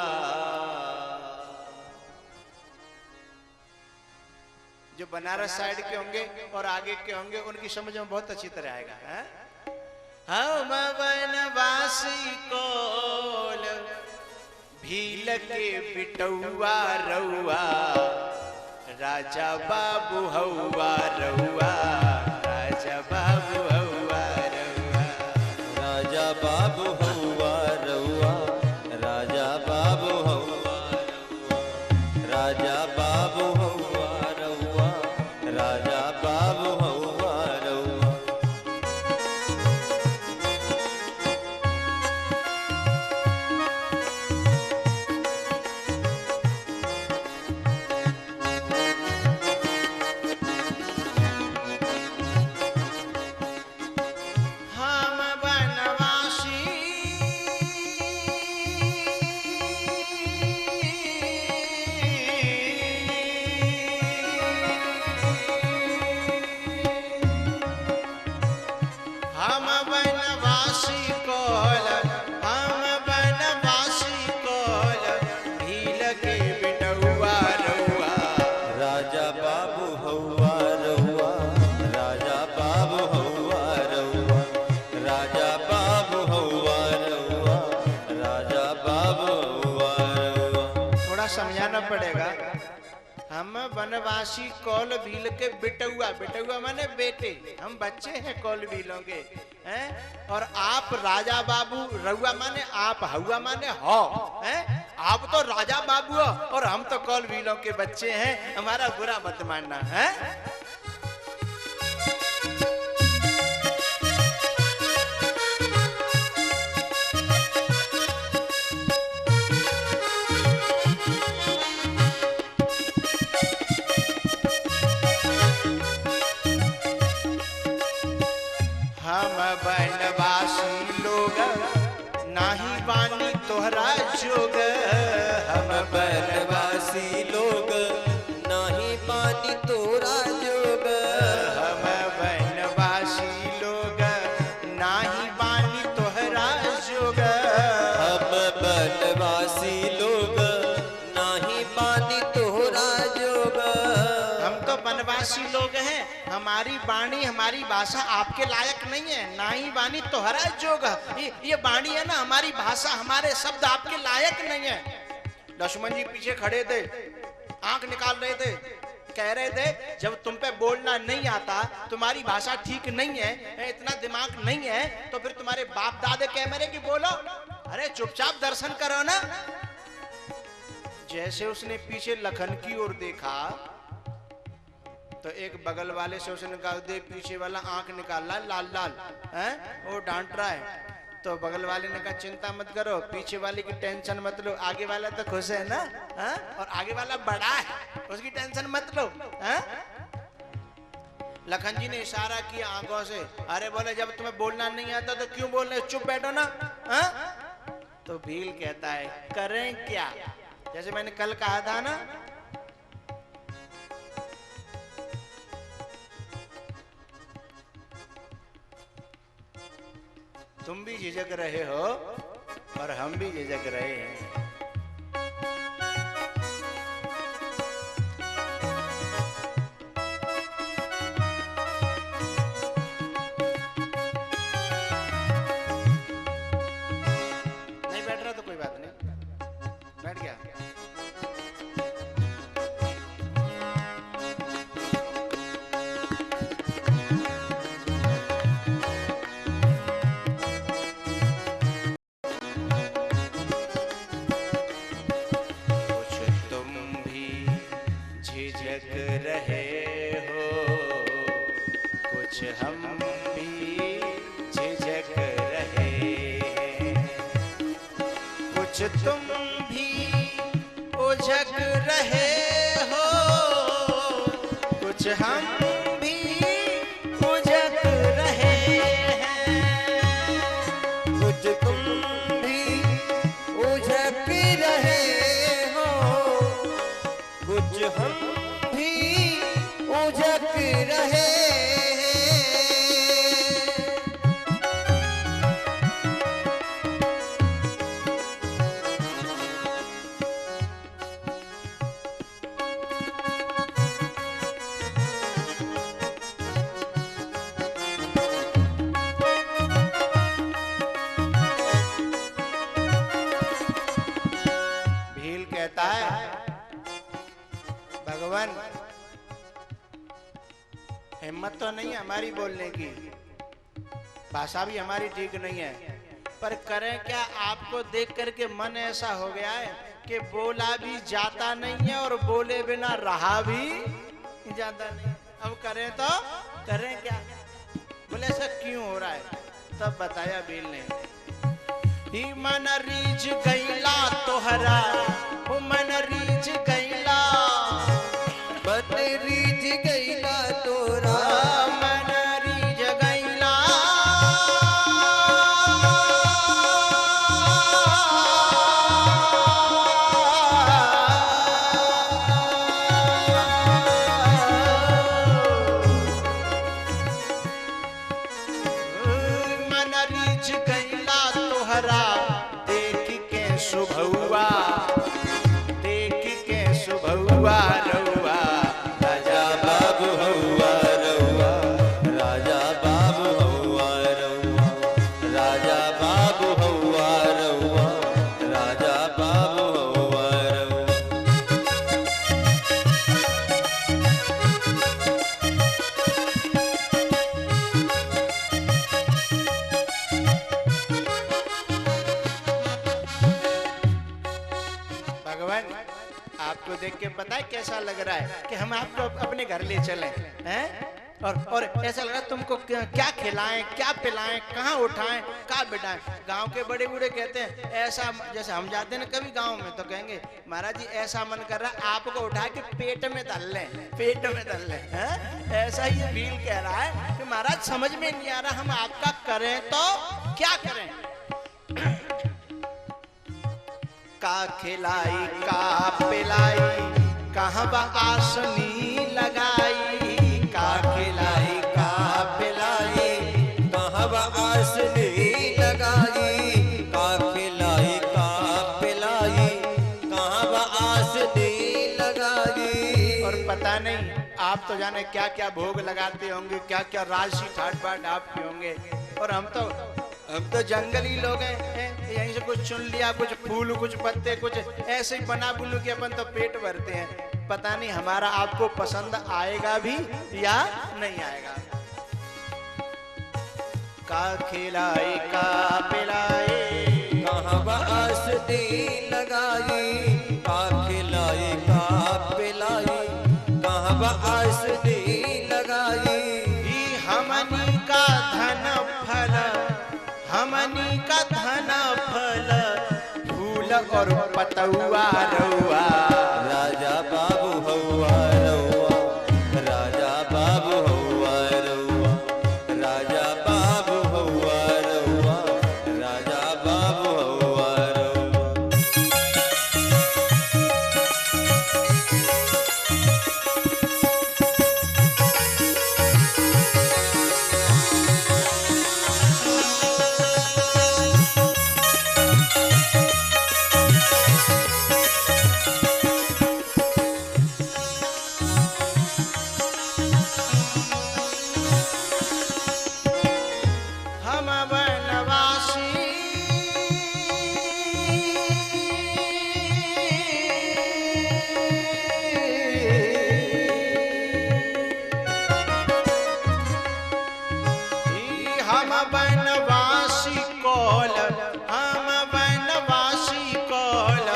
Speaker 1: जो बनारस साइड के होंगे और आगे के होंगे, उनकी समझ में बहुत अच्छी तरह आएगा। हम वनवासी कोल भील के बिटौआ रउआ, राजा बाबू हौवा रउआ, राजा बाबू हौवा रउआ,
Speaker 2: राजा बाबू हौवा रउआ, राजा बाबू हौवा रउआ, राजा बाबू हौवा रउआ, राजा बाबू हौवा रउआ।
Speaker 1: हम बनवासी कोल, हम बनवासी कोल, भील के बिटौआ रउआ।
Speaker 2: राजा बाबू हौवा रउआ, राजा बाबू हौवा रउआ, राजा बाबू हौवा रउआ, राजा बाबू हौवा रउआ।
Speaker 1: थोड़ा समझाना पड़ेगा। हम वनवासी कौल भील के बिटुआ, बिटुआ माने बेटे, हम बच्चे हैं कौल भीलों के हैं। और आप राजा बाबू, रउआ माने आप, हउआ माने हो हैं। आप तो राजा बाबू हो और हम तो कौल भीलों के बच्चे हैं, हमारा बुरा मत मानना है। हम बनवासी लोग नाही बानी तोहरा जोग।
Speaker 2: हम बनवासी लोग नाही पानी तोरा जोग।
Speaker 1: हम बनवासी लोग नाही बानी तोहरा जोग।
Speaker 2: हम बनवासी लोग नाही पानी तोरा जोग।
Speaker 1: हम तो बनवासी लोग हैं, हमारी वाणी हमारी भाषा आपके लायक नहीं है, ना ही वाणी तोहरा जोग। ये वाणी है ना, हमारी भाषा हमारे शब्द आपके लायक नहीं है। लक्ष्मण जी पीछे खड़े थे, आंख निकाल रहे थे, कह रहे थे जब तुम पे बोलना नहीं आता, तुम्हारी भाषा ठीक नहीं है, इतना दिमाग नहीं है, तो फिर तुम्हारे बाप दादे कह मेरे कि बोलो, अरे चुपचाप दर्शन करो ना। जैसे उसने पीछे लखन की ओर देखा तो एक बगल वाले से उसने कहा दे, पीछे वाला आंख निकाल रहा लाल लाल है, वो डांट रहा है। तो बगल वाले ने कहा चिंता मत करो, पीछे वाले की टेंशन मत लो, आगे वाला तो खुश है ना, है? और आगे वाला बड़ा है, उसकी टेंशन मत लो। है? लखन जी ने इशारा किया आंखों से, अरे बोले जब तुम्हें बोलना नहीं आता तो क्यों बोल रहे, चुप बैठो ना। है? तो भील कहता है करें क्या, जैसे मैंने कल कहा था ना, तुम भी झिझक रहे हो और हम भी झिझक रहे हैं। नहीं बैठ रहा तो कोई बात नहीं, बैठ गया। हम भी झिझक रहे हैं, कुछ तुम भी उझक रहे हो, कुछ हम भी उझक रहे हैं,
Speaker 2: कुछ तुम भी उझक रहे हो, कुछ हम भी उझक रहे।
Speaker 1: भगवान हिम्मत तो नहीं है हमारी बोलने की, भाषा भी हमारी ठीक नहीं है, पर करें क्या, आपको देख करके मन ऐसा हो गया है कि बोला भी जाता नहीं है और बोले बिना रहा भी जाता नहीं। अब करें तो करें क्या, बोले ऐसा क्यों हो रहा है, तब बताया बील ने, ही मन रीझ गईला तोहरा, वो मन रीझ गईला,
Speaker 2: मन रीझ गईला तोरा,
Speaker 1: मन रीझ गईला, देख के पता है कैसा लग रहा है कि हम आपको अपने घर ले चलें, हैं? और ऐसा लग रहा है तुमको क्या खिलाएं, क्या पिलाएं, कहाँ उठाएं, कहाँ बिठाएं। गांव के बड़े बूढ़े कहते हैं ऐसा, जैसे हम जाते हैं ना कभी गांव में तो कहेंगे महाराज जी ऐसा मन कर रहा है आपको उठा के पेट में डाल लें, पेट में डाल लें, हैं? ऐसा ही भील कह रहा है कि महाराज समझ में नहीं आ रहा हम आपका करें तो क्या करें। का खिलाई का पिलाई कहाँ बा आसनी लगाई, का खिलाई का पिलाई
Speaker 2: कहाँ बा आसनी लगाई, का खिलाई का पिलाई कहाँ बा आसनी लगाई।
Speaker 1: और पता नहीं आप तो जाने क्या क्या भोग लगाते होंगे, क्या क्या राशि ठाट बाट आपके होंगे। और हम तो जंगली लोग हैं, यहीं से कुछ चुन लिया, कुछ फूल कुछ पत्ते कुछ ऐसे ही बना बुलू के अपन तो पेट भरते हैं। पता नहीं हमारा आपको पसंद आएगा भी या नहीं आएगा। का खिलाई का पिलाई
Speaker 2: कहाँ बा आसनी लगाई, का खिलाई का पिलाई कहाँ बा आसनी लगाई।
Speaker 1: हमनी का धन फल, हमनी का धन फल फूल और पतुआ रउआ,
Speaker 2: राजा बाबू हौआ रउआ, राजा बाबू हौआ रउआ, राजा बाबू हौआ रउआ, राजा बाबू हौआ रउआ।
Speaker 1: हम वनवासी हम वनवासी कौल, हम वनवासी कौल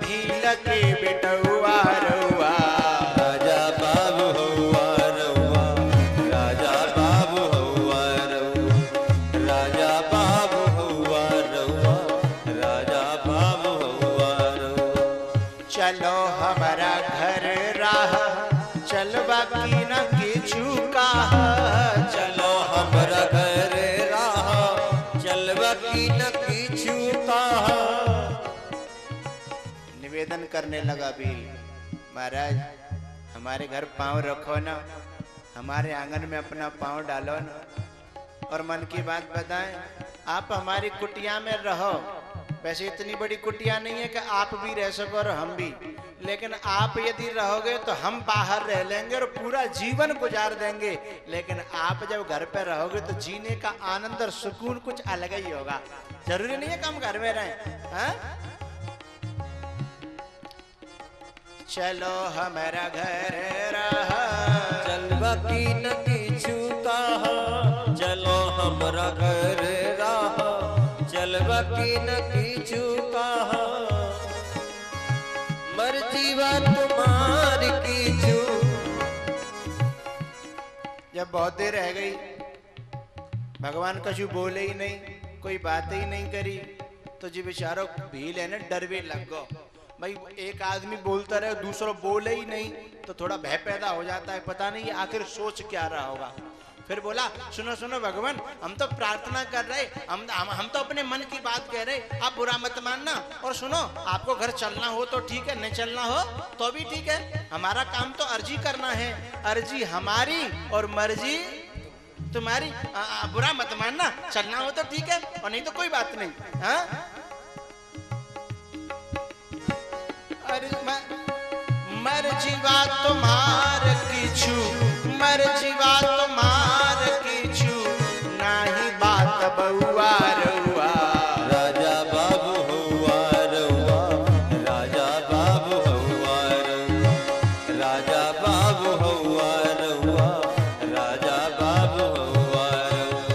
Speaker 1: भील के बेटुआ रउआ,
Speaker 2: राजा बाबू हौआ रउआ, राजा बाबू हौआ रउआ, राजा बाबू हौआ रउआ, राजा बाबू हौआ रउआ।
Speaker 1: चलो हमारा घर राह चलबा की न किछु काह,
Speaker 2: चलो हमरा घर राह चलबा की न किछु कहा।
Speaker 1: निवेदन करने लगा भील, महाराज हमारे घर पांव रखो ना, हमारे आंगन में अपना पांव डालो ना, और मन की बात बताएं आप हमारी कुटिया में रहो। वैसे इतनी बड़ी कुटिया नहीं है कि आप भी रह सको और हम भी, लेकिन आप यदि रहोगे तो हम बाहर रह लेंगे और पूरा जीवन गुजार देंगे। लेकिन आप जब घर पे रहोगे तो जीने का आनंद और सुकून कुछ अलग ही होगा। जरूरी नहीं है कि हम घर में रहें, हाँ? चलो हमारा घर रहा
Speaker 2: चलबा की न किछु कहा, चलो हमरा घर राह चलबा की न किछु कहा। मर्जी बा तुम्हारी किछु।
Speaker 1: जब बहुत देर रह गई, भगवान कछु बोले ही नहीं, कोई बात ही नहीं करी, तो जी बेचारो भील है ना डरवे लग गो। भाई एक आदमी बोलता रहे दूसरा बोले ही नहीं तो थोड़ा भय पैदा हो जाता है, पता नहीं आखिर सोच क्या रहा होगा। फिर बोला सुनो सुनो भगवान, हम तो प्रार्थना कर रहे, हम तो अपने मन की बात कह रहे, आप बुरा मत मानना। और सुनो आपको घर चलना हो तो ठीक है, नहीं चलना हो तो भी ठीक है, हमारा काम तो अर्जी करना है, अर्जी हमारी और मर्जी तुम्हारी। बुरा मत मानना, चलना हो तो ठीक है और नहीं तो कोई बात नहीं। हाँ मर्जी बात तुम्हार किछु, मर्जी बात तुम्हार किछु, नाही बात बउआ रउआ,
Speaker 2: राजा बाबू हौआ रउआ, राजा बाबू हौआ रउआ, राजा बाबू हौआ रउआ, राजा बाबू हौआ रउआ।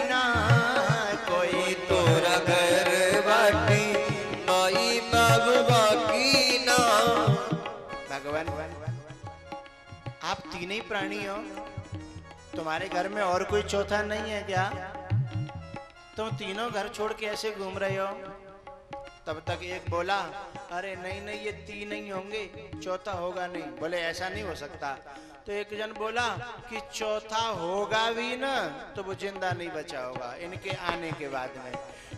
Speaker 1: ना, कोई
Speaker 2: तोरा घर बाटी माई बाबू बाकी ना।
Speaker 1: भगवान आप तीन ही प्राणी हो, तुम्हारे घर में और कोई चौथा नहीं है क्या? तुम तीनों घर छोड़ के ऐसे घूम रहे हो? तब तक एक बोला, अरे नहीं नहीं ये तीन ही होंगे, चौथा होगा नहीं। बोले ऐसा नहीं हो सकता। तो एक जन बोला कि चौथा होगा भी ना तो वो जिंदा नहीं बचा होगा इनके आने के बाद में,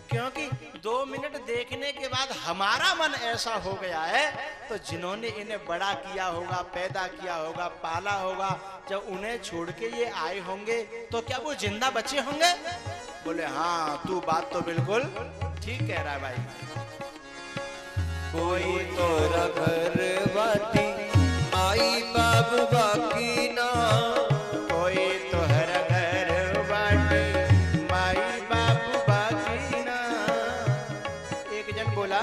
Speaker 1: क्योंकि 2 मिनट देखने के बाद हमारा मन ऐसा हो गया है, तो जिन्होंने इन्हें बड़ा किया होगा, पैदा किया होगा, पाला होगा, जब उन्हें छोड़ के ये आए होंगे तो क्या वो जिंदा बचे होंगे? बोले हाँ तू बात तो बिल्कुल ठीक कह रहा है भाई।
Speaker 2: कोई तोरा घर बाटी माई बाबू बाकी ना।
Speaker 1: कोई तोहरा घर बाटी माई बाबू बाकी ना। एक जन बोला,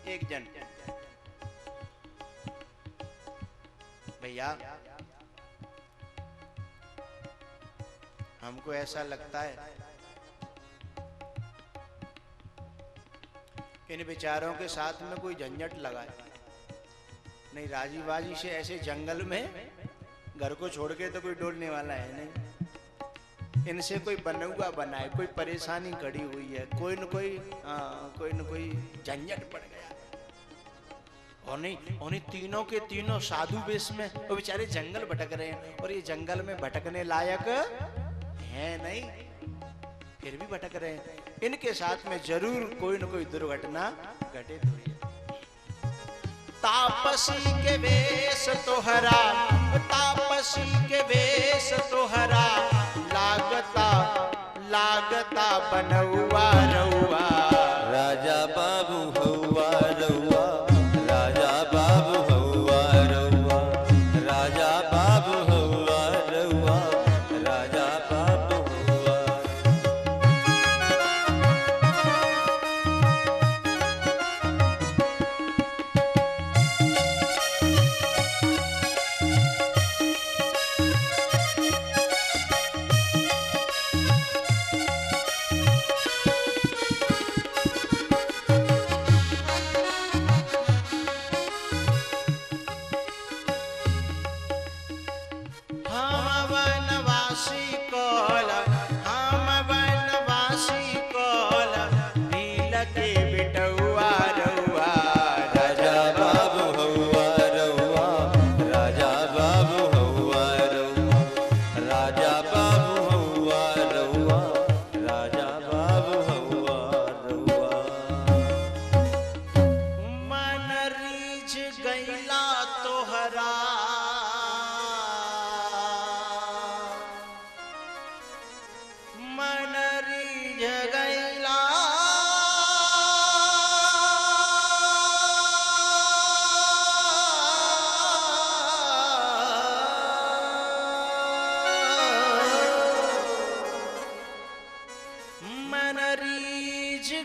Speaker 1: एक जन, भैया हमको ऐसा लगता है इन विचारों के साथ में कोई झंझट लगाए नहीं, राजी बाजी से ऐसे जंगल में घर को छोड़ के तो कोई डोलने वाला है नहीं। इनसे कोई बनौआ बनाए, कोई परेशानी खड़ी हुई है, कोई न कोई झंझट पड़ गया। और नहीं तीनों के तीनों साधु वेश में वो बेचारे जंगल भटक रहे हैं, और ये जंगल में भटकने लायक है नहीं, फिर भी भटक रहे हैं। इनके साथ में जरूर कोई न कोई दुर्घटना घटित हुई है। तापसी के वेश तोहरा, तापसी के वेश तोहरा, लागता लागता बनौआ रउआ।
Speaker 2: राजा बाबू हौवा रउआ, राजा बाबू हौवा रउआ, राजा बाबू हौवा रउआ, राजा बाबू हौवा।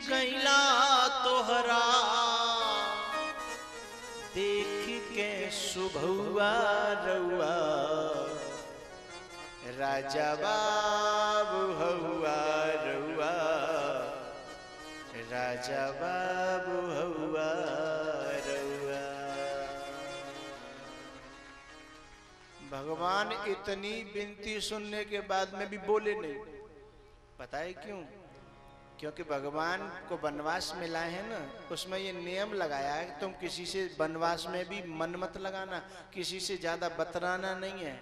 Speaker 1: गैला तोहरा देख के सुभुआ रउआ, राजा बाबू हउआ रउआ, राजा बाबू हउआ रउआ। भगवान इतनी विनती सुनने के बाद में भी बोले नहीं। पता है क्यों? क्योंकि भगवान को वनवास मिला है ना, उसमें ये नियम लगाया है कि तुम किसी से वनवास में भी मन मत लगाना, किसी से ज्यादा बतराना नहीं है।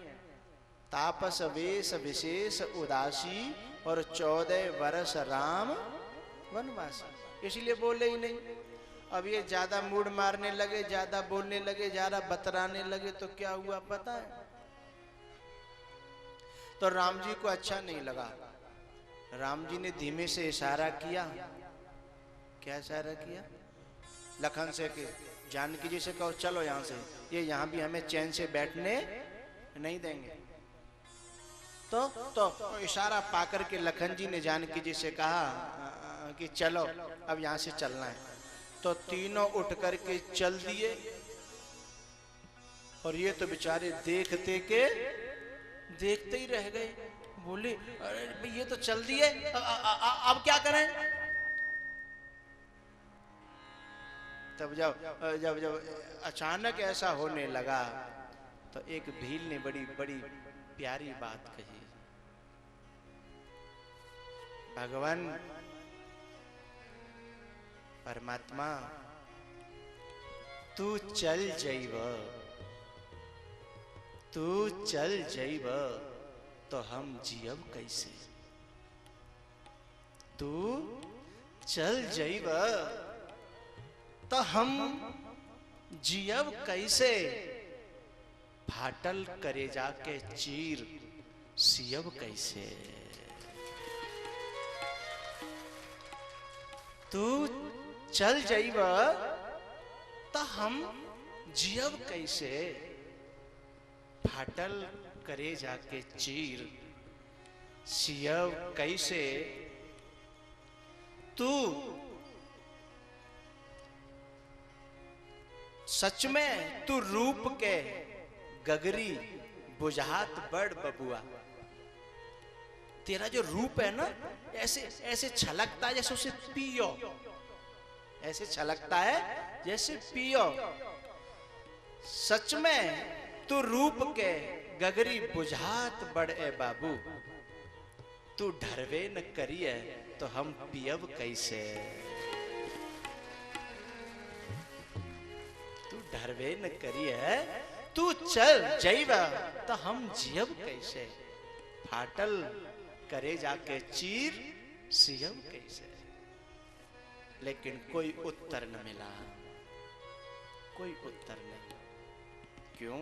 Speaker 1: तापस वेश विशेष उदासी और 14 वर्ष राम वनवासी, इसलिए बोले ही नहीं। अब ये ज्यादा मूड मारने लगे, ज्यादा बोलने लगे, ज्यादा बतराने लगे तो क्या हुआ पता है? तो राम जी को अच्छा नहीं लगा। राम जी ने धीमे से इशारा किया। क्या इशारा किया? लखन से कि जानकी जी से कहो चलो यहाँ से, ये यहाँ भी हमें चैन से बैठने नहीं देंगे। तो इशारा पाकर के लखन जी ने जानकी जी से कहा कि चलो अब यहाँ से चलना है। तो तीनों उठ करके चल दिए, और ये तो बेचारे देखते ही रह गए। बोले अरे भाई ये तो चल दिए, अब क्या करें? तब जब जब जब अचानक ऐसा होने लगा तो एक भील ने बड़ी बड़ी प्यारी बात कही, भगवान परमात्मा तू चल जइब, तू चल जइब तो हम जियब कैसे? तू चल जइब तो हम जियब कैसे? फाटल करेजा के चीर सियब कैसे? तू चल जइब तो हम जियब कैसे? फाटल करेजा के चीर सियब कैसे? तू सच में तू रूप के गगरी बुझात बड़ बबुआ। तेरा जो रूप है ना ऐसे ऐसे छलकता है जैसे उसे पियो, ऐसे छलकता है जैसे पियो। सच में तू रूप के गगरी बुझात बड़ ए बाबू, तू ढरवे न करिए तो हम पियब कैसे? तू ढरवे न करिए, तू चल जइबा तो हम जियब कैसे? फाटल करे जाके चीर सियब कैसे? लेकिन कोई उत्तर न मिला, कोई उत्तर नहीं। क्यों?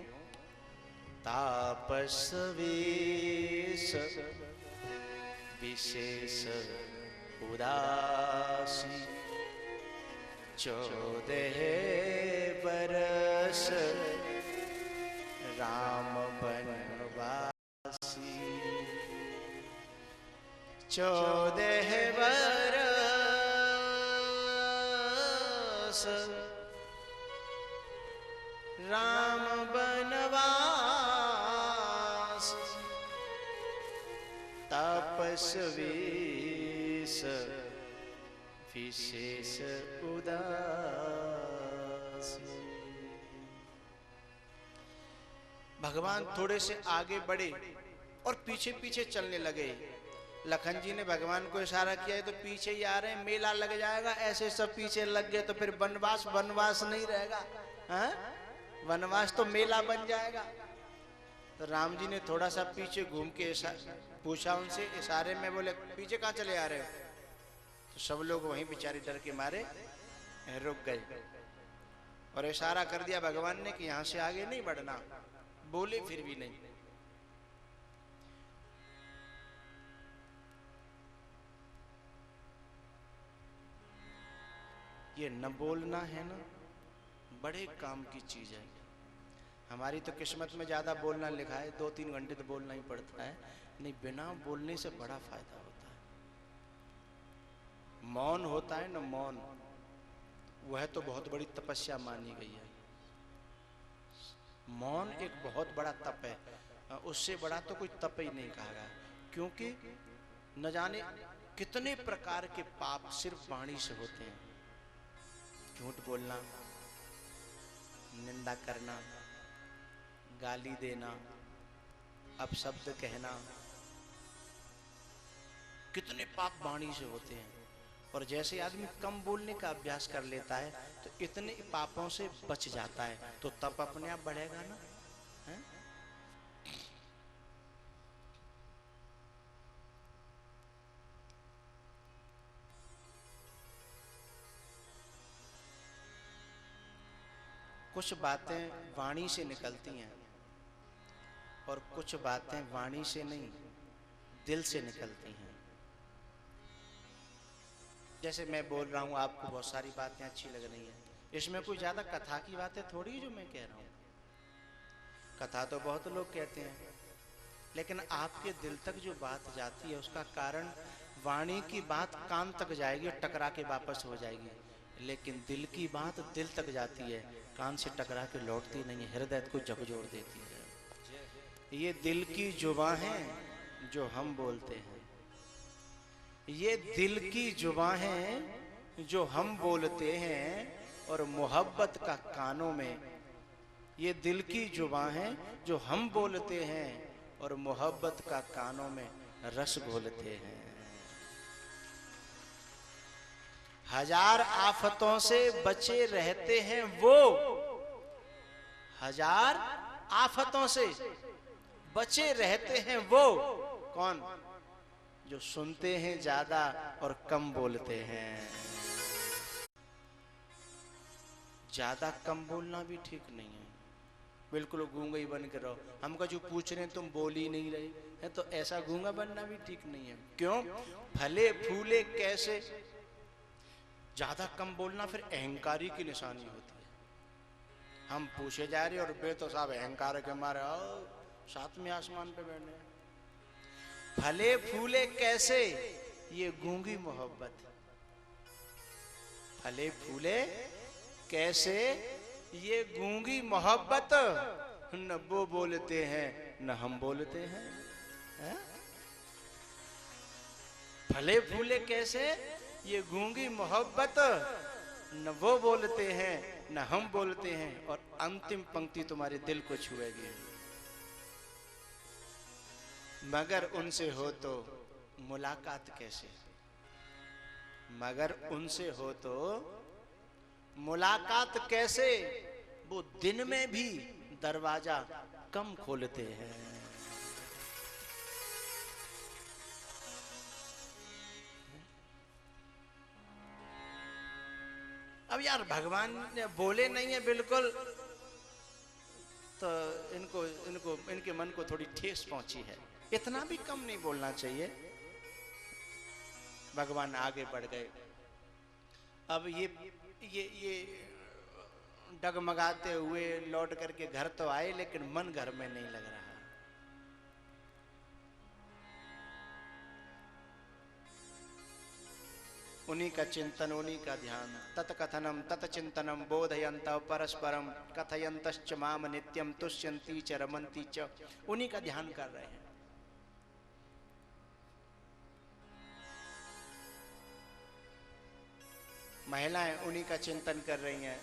Speaker 1: तापस वेश विशेष उदासी, 14 बरस राम बनवासी। 14 बरस राम बनवास, तापस वेश विशेष उदासी। भगवान थोड़े से आगे बढ़े और पीछे पीछे चलने लगे। लखन जी ने भगवान को इशारा किया तो पीछे ही आ रहे हैं, मेला लग जाएगा। ऐसे सब पीछे लग गए तो फिर वनवास वनवास नहीं रहेगा, हाँ? वनवास तो मेला बन जाएगा। तो राम जी ने थोड़ा सा पीछे घूम के पूछा उनसे इशारे में, बोले पीछे कहाँ चले आ रहे हो? तो सब लोग वहीं बेचारे डर के मारे रुक गए और इशारा कर दिया भगवान ने कि यहां से आगे नहीं बढ़ना। बोले फिर भी नहीं। ये न बोलना है ना, बड़े काम की चीज है। हमारी तो किस्मत में ज्यादा बोलना लिखा है, 2-3 घंटे तो बोलना ही पड़ता है। नहीं, बिना बोलने से बड़ा फायदा होता है। मौन होता है ना, मौन, वह तो बहुत बड़ी तपस्या मानी गई है। मौन एक बहुत बड़ा तप है, उससे बड़ा तो कोई तप ही नहीं कहा गया। क्योंकि न जाने कितने प्रकार के पाप सिर्फ वाणी से होते हैं। झूठ बोलना, निंदा करना, गाली देना, अपशब्द कहना, कितने पाप वाणी से होते हैं। और जैसे आदमी कम बोलने का अभ्यास कर लेता है तो इतने पापों से बच जाता है, तो तप अपने आप बढ़ेगा ना, है? कुछ बातें वाणी से निकलती हैं और कुछ बातें वाणी से नहीं, दिल से निकलती हैं। जैसे मैं बोल रहा हूँ, आपको बहुत सारी बातें अच्छी लग रही हैं, इसमें कोई ज्यादा कथा की बातें थोड़ी जो मैं कह रहा हूँ। कथा तो बहुत लोग कहते हैं, लेकिन आपके दिल तक जो बात जाती है उसका कारण वाणी की बात कान तक जाएगी, टकरा के वापस हो जाएगी, लेकिन दिल की बात दिल तक जाती है, कान से टकरा के लौटती नहीं है, हृदय को झकझोर देती है। ये दिल की जुबान है, जो हम बोलते हैं, ये दिल की जुबान है जो हम बोलते हैं, और मोहब्बत का कानों में, ये दिल की जुबान है जो हम बोलते हैं, और मोहब्बत का कानों में रस घोलते हैं। हजार आफतों से बचे रहते हैं वो, हजार आफतों से बचे रहते हैं वो कौन? जो सुनते हैं ज्यादा और कम बोलते हैं। ज्यादा कम बोलना भी ठीक नहीं है, बिल्कुल गूंगा ही बन के रहो। हमको जो पूछ रहे हैं तुम बोल ही नहीं रहे हैं, तो ऐसा गूंगा बनना भी ठीक नहीं है। क्यों? फले फूले कैसे? ज्यादा कम बोलना फिर अहंकारी की निशानी होती है। हम पूछे जा रहे और बे तो साहब अहंकार के मारे साथ में आसमान पे बैठे हैं। फले फूले कैसे? ये गूंगी मोहब्बत। फले फूले कैसे? ये गूंगी मोहब्बत। न वो बोलते हैं न हम बोलते हैं, है? फले फूले कैसे? ये गूंगी मोहब्बत, न वो बोलते हैं न हम बोलते हैं। और अंतिम पंक्ति तुम्हारे दिल को छुएगी। मगर उनसे हो तो मुलाकात कैसे? मगर उनसे हो तो मुलाकात कैसे? वो दिन में भी दरवाजा कम खोलते हैं। अब यार भगवान ने बोले नहीं है बिल्कुल, तो इनको इनको इनके मन को थोड़ी ठेस पहुंची है। इतना भी कम नहीं बोलना चाहिए। भगवान आगे बढ़ गए। अब ये डगमगाते हुए लौट करके घर तो आए, लेकिन मन घर में नहीं लग रहा। उन्हीं का चिंतन, उन्हीं का ध्यान। तत्कथनम तत्चिंतनम बोधयंत परस्परम कथयंतश्च माम नित्यम तुष्यन्ति च रमन्ति च। उन्हीं का ध्यान कर रहे हैं। महिलाएं उन्हीं का चिंतन कर रही हैं।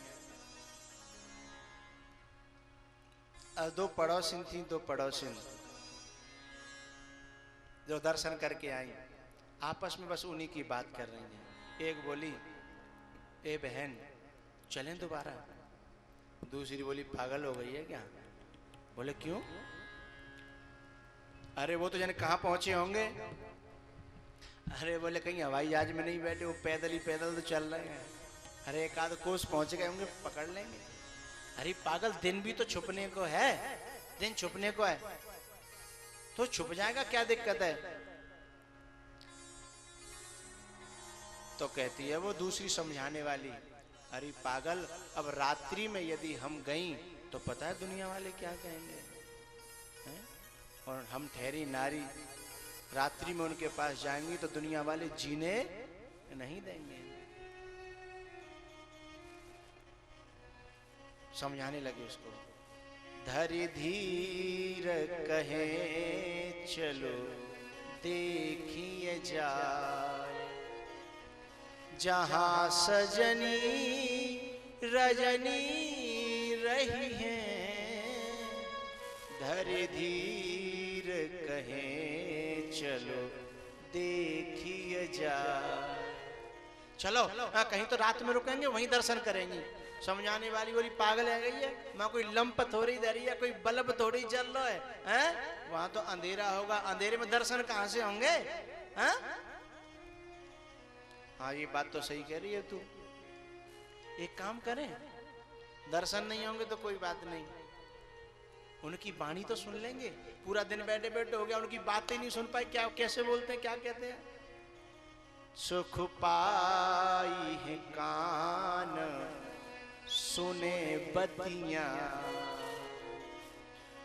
Speaker 1: दो पड़ोसिन थी, दो पड़ोसिन जो दर्शन करके आई, आपस में बस उन्हीं की बात कर रही हैं। एक बोली, ए बहन चलें दोबारा। दूसरी बोली, पागल हो गई है क्या? बोले क्यों? अरे वो तो जाने कहाँ पहुंचे होंगे। अरे बोले कहीं हवाई जहाज में नहीं बैठे, वो पैदल तो चल रहे हैं। अरे एक आध कोस पहुंच गए होंगे, पकड़ लेंगे। अरे पागल, दिन भी तो छुपने को है, दिन छुपने को है तो छुप जाएगा, क्या दिक्कत है? तो कहती है वो दूसरी समझाने वाली, अरे पागल, अब रात्रि में यदि हम गई तो पता है दुनिया वाले क्या कहेंगे, हैं? और हम ठहरी नारी रात्रि में उनके पास जाएंगी तो दुनिया वाले जीने नहीं देंगे। समझाने लगे उसको। धरि धीर कहे चलो देखिए जाए, जहां सजनी रजनी रही है। धरि धीर कहे चलो देखिए जाए। चलो कहीं तो रात में रुकेंगे, वहीं दर्शन करेंगे। समझाने वाली बोली, पागल है गई है, वहां कोई लंप थोड़ी दे रही है, कोई बल्ब थोड़ी जल रहा है? वहां तो अंधेरा होगा, अंधेरे में दर्शन कहां से होंगे? हैं? हाँ ये बात तो सही कह रही है तू। एक काम करें, दर्शन नहीं होंगे तो कोई बात नहीं, उनकी वाणी तो सुन लेंगे। पूरा दिन बैठे बैठे हो गया, उनकी बातें नहीं सुन पाए, क्या कैसे बोलते हैं, क्या कहते हैं? सुख पाई है कान सुने बतियां।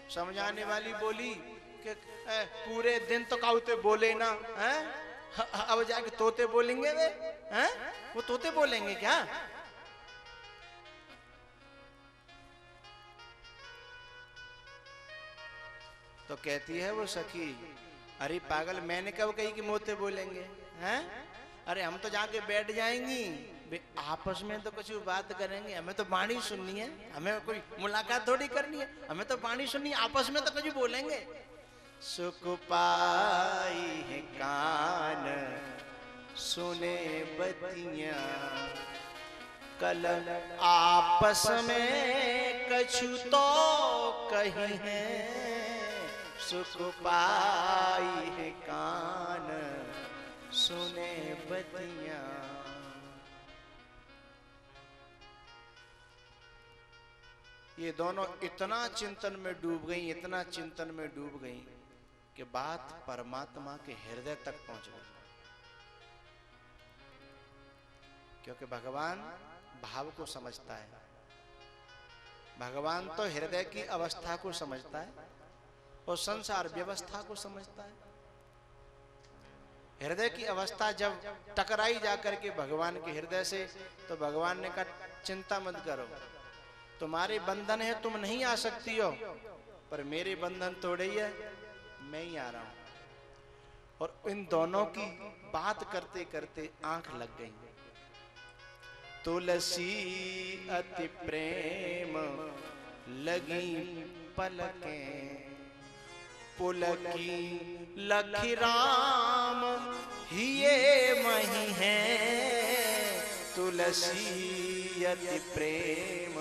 Speaker 1: समझाने वाली बोली कि पूरे दिन तो काउते बोले ना, हैं? अब जाके तोते बोलेंगे वे, हैं? वो तोते बोलेंगे क्या? तो कहती है वो सखी, अरे पागल, मैंने कब कही कि मोते बोलेंगे हैं? अरे हम तो जाके बैठ जाएंगी, आपस में तो कुछ बात करेंगे, हमें तो वाणी सुननी है, हमें कोई मुलाकात थोड़ी करनी है, हमें तो वाणी सुननी है, आपस में तो कुछ बोलेंगे। सुख पाई है कान सुने बतियां, कल आपस में कछु तो कही है। सुख पाई है कान सुने बतियां। ये दोनों इतना चिंतन में डूब गई, इतना चिंतन में डूब गई कि बात परमात्मा के हृदय तक पहुंच गई। क्योंकि भगवान भाव को समझता है, भगवान तो हृदय की अवस्था को समझता है और संसार व्यवस्था को समझता है। हृदय की अवस्था जब टकराई जाकर के भगवान के हृदय से, तो भगवान ने कहा चिंता मत करो, तुम्हारे बंधन है, तुम नहीं आ सकती हो, पर मेरे बंधन तोड़े ही है, मैं ही आ रहा हूं। और इन दोनों की बात करते करते आंख लग गई। तुलसी अति प्रेम लगी पलकें, पुलकी लखी राम हिये मही है। तुलसी अति प्रेम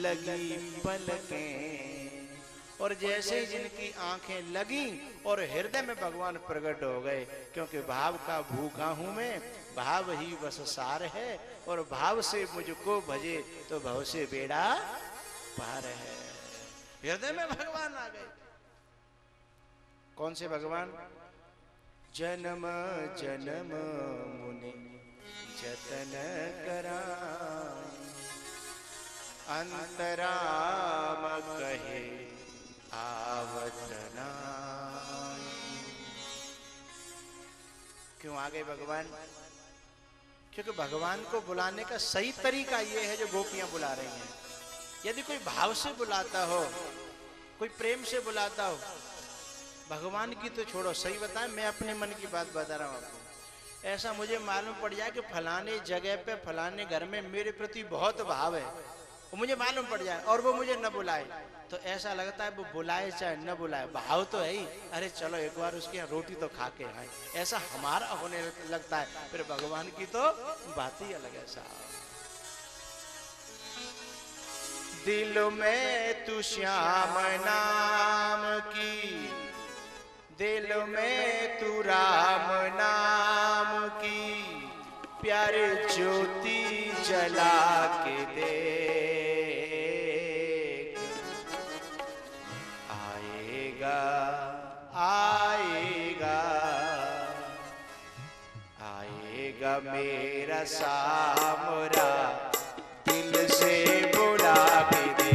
Speaker 1: लगी पलकें। और जैसे ही जिनकी आंखें लगी और हृदय में भगवान प्रकट हो गए, क्योंकि भाव का भूखा हूं मैं, भाव ही बस सार है, और भाव से मुझको भजे तो भव से बेड़ा पार है। हृदय में भगवान आ गए। कौन से भगवान? जन्म जन्म मुनि जतन कराई, अंतराम कहे आवत नाई। क्यों आ गए भगवान? क्योंकि भगवान को बुलाने का सही तरीका ये है जो गोपियां बुला रही हैं। यदि कोई भाव से बुलाता हो, कोई प्रेम से बुलाता हो, भगवान की तो छोड़ो, सही बताएं, मैं अपने मन की बात बता रहा हूं आपको। ऐसा मुझे मालूम पड़ जाए कि फलाने जगह पे फलाने घर में मेरे प्रति बहुत भाव है, वो मुझे मालूम पड़ जाए और वो मुझे न बुलाए, तो ऐसा लगता है वो बुलाए चाहे न बुलाए, भाव तो है ही, अरे चलो एक बार उसके यहाँ रोटी तो खा के आए, ऐसा हमारा होने लगता है। फिर भगवान की तो बात ही अलग है साहब। दिल में तू श्याम नाम की, दिल में तू राम नाम की, प्यारे ज्योति जला के देख, आएगा आएगा आएगा मेरा सामरा, दिल से बुला के दे।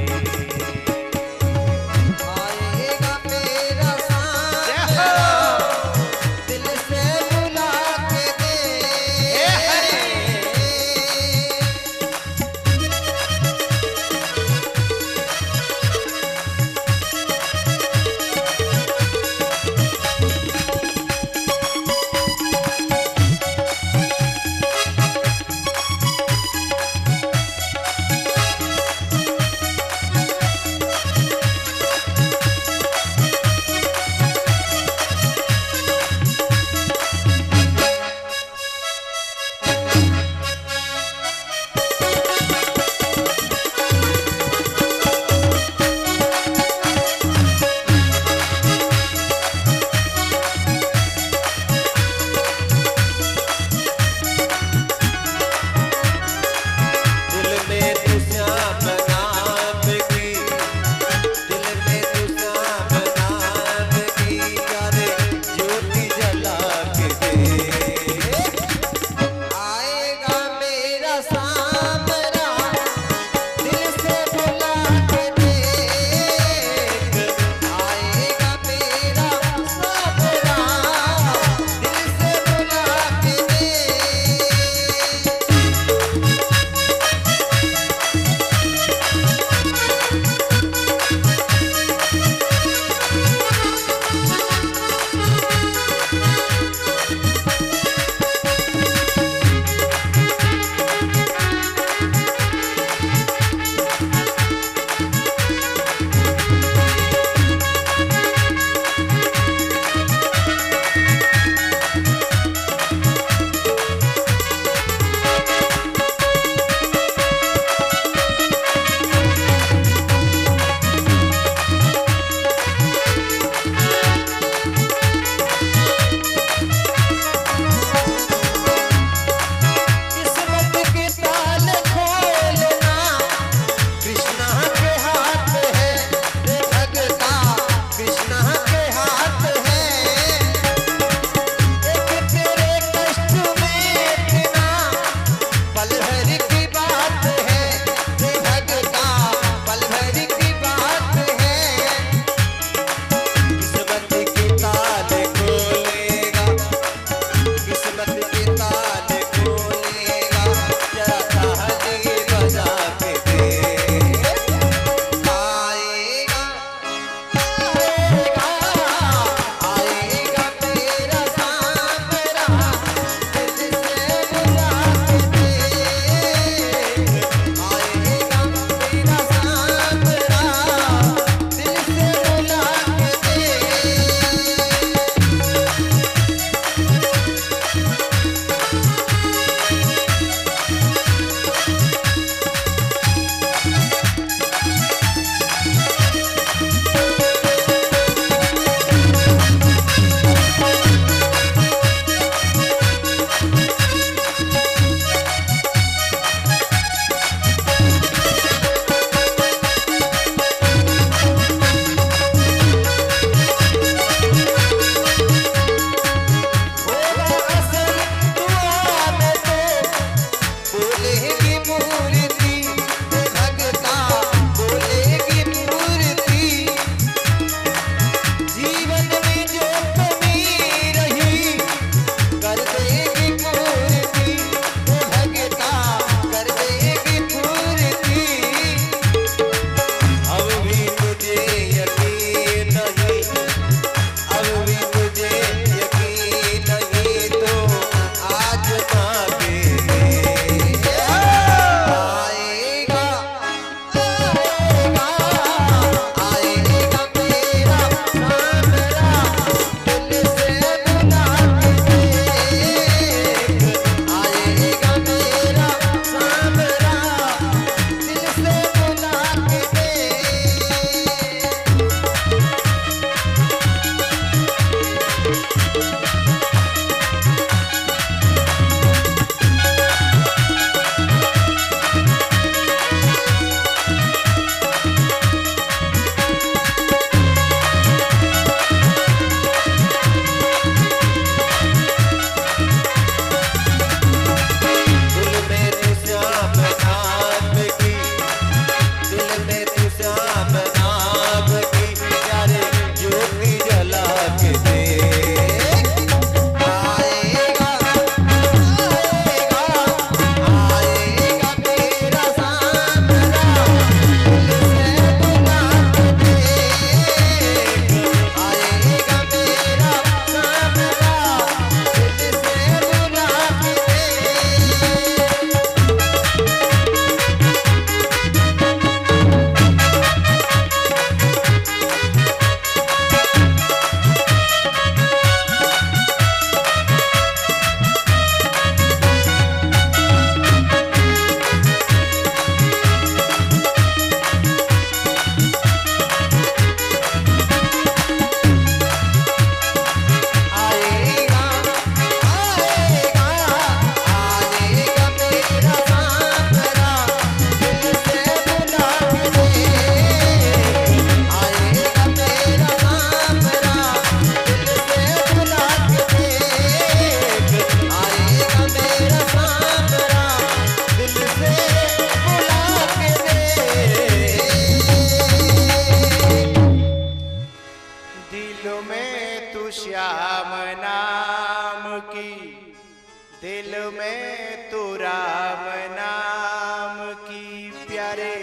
Speaker 1: दिल में तू राम नाम की प्यारे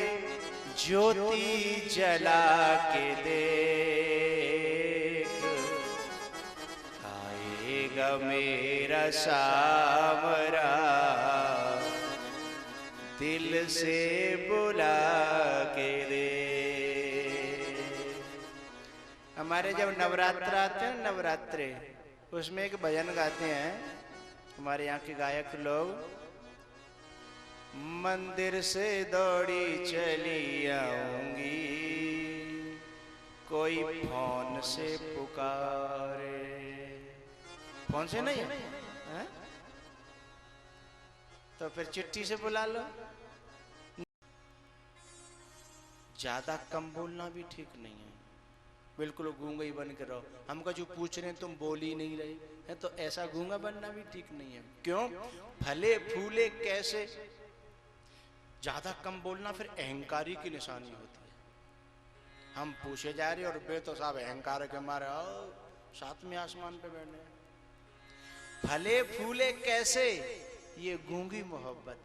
Speaker 1: ज्योति जला के देख, आएगा मेरा सामरा दिल से बुला के दे। हमारे जब नवरात्र आते हैं, नवरात्रे, उसमें एक भजन गाते हैं हमारे यहाँ के गायक लोग, मंदिर से दौड़ी चली आऊंगी, कोई फोन से पुकारे। फोन से नहीं है? तो फिर चिट्ठी से बुला लो। ज्यादा कम बोलना भी ठीक नहीं है, बिल्कुल गूंगा ही बन कर रहो। हमको जो पूछ रहे हैं तुम बोल ही नहीं रहे हैं, तो ऐसा गूंगा बनना भी ठीक नहीं है। क्यों? फले फूले कैसे। ज्यादा कम बोलना फिर अहंकारी की निशानी होती है। हम पूछे जा रहे और बे तो साहब अहंकार के मारे साथ में आसमान पे बैठे। फले फूले कैसे, ये गूंगी मोहब्बत।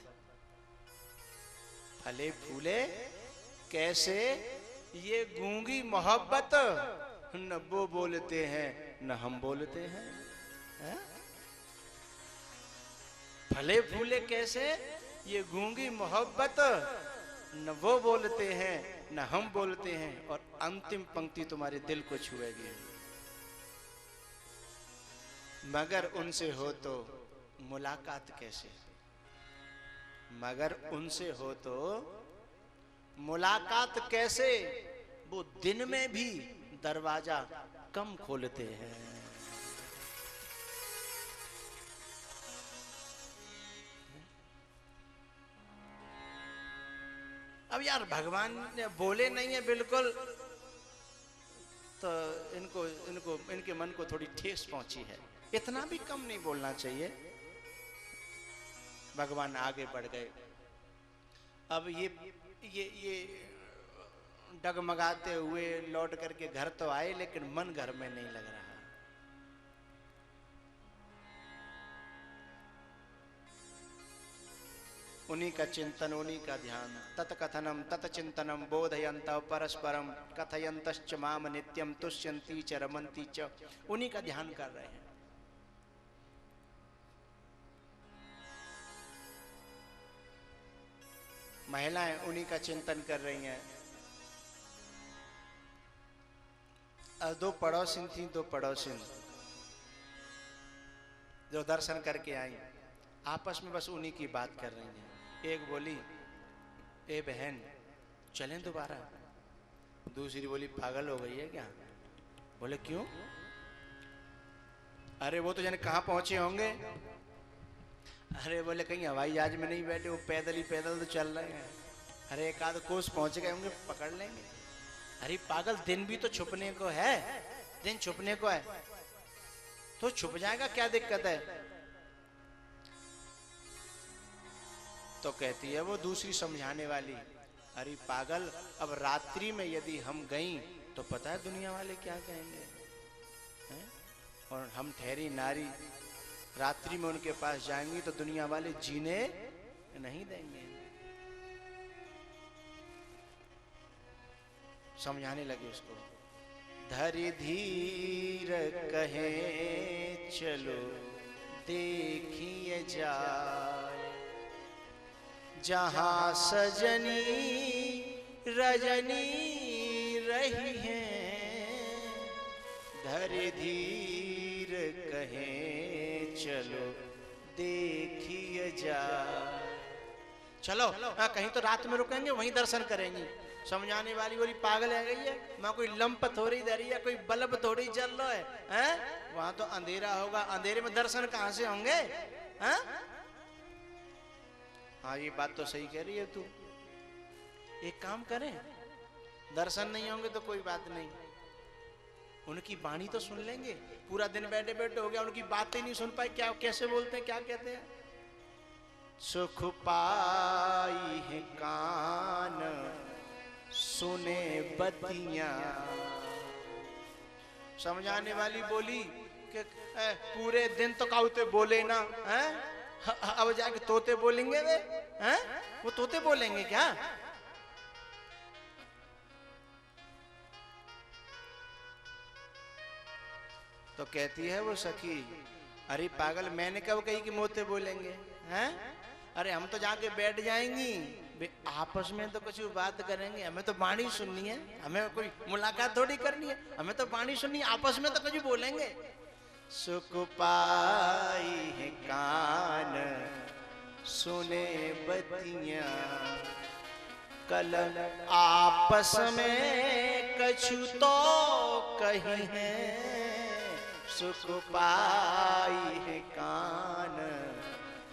Speaker 1: फले फूले कैसे, ये गूंगी मोहब्बत। न वो बोलते हैं न हम बोलते हैं, है? फले फूले कैसे, ये गूंगी मोहब्बत, न वो बोलते हैं न हम बोलते हैं। और अंतिम पंक्ति तुम्हारे दिल को छुएगी, मगर उनसे हो तो मुलाकात कैसे। मगर उनसे हो तो मुलाकात कैसे, वो दिन में भी दरवाजा कम खोलते हैं। अब यार भगवान ने बोले नहीं है बिल्कुल, तो इनको इनको इनके मन को थोड़ी ठेस पहुंची है। इतना भी कम नहीं बोलना चाहिए। भगवान आगे बढ़ गए। अब ये डगमगाते हुए लौट करके घर तो आए, लेकिन मन घर में नहीं लग रहा। उन्हीं का चिंतन, उन्हीं का ध्यान। तत्कथनम तत्चिंतनम बोधयंत परस्परम कथयंतश्च माम नित्यम तुष्यन्ति च रमन्ति च। उन्हीं का ध्यान कर रहे हैं। महिलाएं उन्हीं का चिंतन कर रही हैं। दो पड़ोसिन थी, दो पड़ोसिन जो दर्शन करके आई, आपस में बस उन्हीं की बात कर रही हैं। एक बोली, ए बहन चलें दोबारा। दूसरी बोली, पागल हो गई है क्या? बोले क्यों? अरे वो तो जाने कहाँ पहुंचे होंगे। अरे बोले कहीं हवाई जहाज में नहीं बैठे, वो पैदल तो चल रहे हैं। अरे एक आध कोस पहुंच गए होंगे, पकड़ लेंगे। अरे पागल, दिन भी तो छुपने को है, दिन छुपने को है तो छुप जाएगा, क्या दिक्कत है? तो कहती है वो दूसरी समझाने वाली, अरे पागल, अब रात्रि में यदि हम गई तो पता है दुनिया वाले क्या कहेंगे, है? और हम ठहरी नारी रात्रि में उनके पास जाएंगी तो दुनिया वाले जीने नहीं देंगे। समझाने लगे उसको। धरि धीर कहे चलो देखिए जाए, जहां सजनी रजनी रही है। धरि धीर कहे चलो देखिए जाए। चलो कहीं तो रात में रुकेंगे, वहीं दर्शन करेंगे। समझाने वाली बोली, पागल है गई है, मैं कोई लंप थोड़ी दे रही है, कोई बल्ब थोड़ी जल रहा है? वहां तो अंधेरा होगा, अंधेरे में दर्शन कहां से होंगे? हैं? हाँ ये बात तो सही कह रही है तू। एक काम करें, दर्शन नहीं होंगे तो कोई बात नहीं, उनकी वाणी तो सुन लेंगे। पूरा दिन बैठे बैठे हो गया, उनकी बातें नहीं सुन पाए, क्या कैसे बोलते हैं, क्या कहते हैं? सुख पाई है कान सुने बतियां। समझाने वाली बोली कि पूरे दिन तो काउते बोले ना, हैं? अब जाके तोते बोलेंगे वे, हैं? वो तोते बोलेंगे क्या? तो कहती है वो सखी, अरे पागल, मैंने कब कही कि मोते बोलेंगे, हैं? अरे हम तो जाके बैठ जाएंगी, आपस में तो कुछ बात करेंगे, हमें तो वाणी सुननी है, हमें कोई मुलाकात थोड़ी करनी है, हमें तो वाणी सुननी है, आपस में तो कुछ बोलेंगे। सुख पाई है कान सुने बतिया, कल आपस में कछु तो कही है। सुख पाई है कान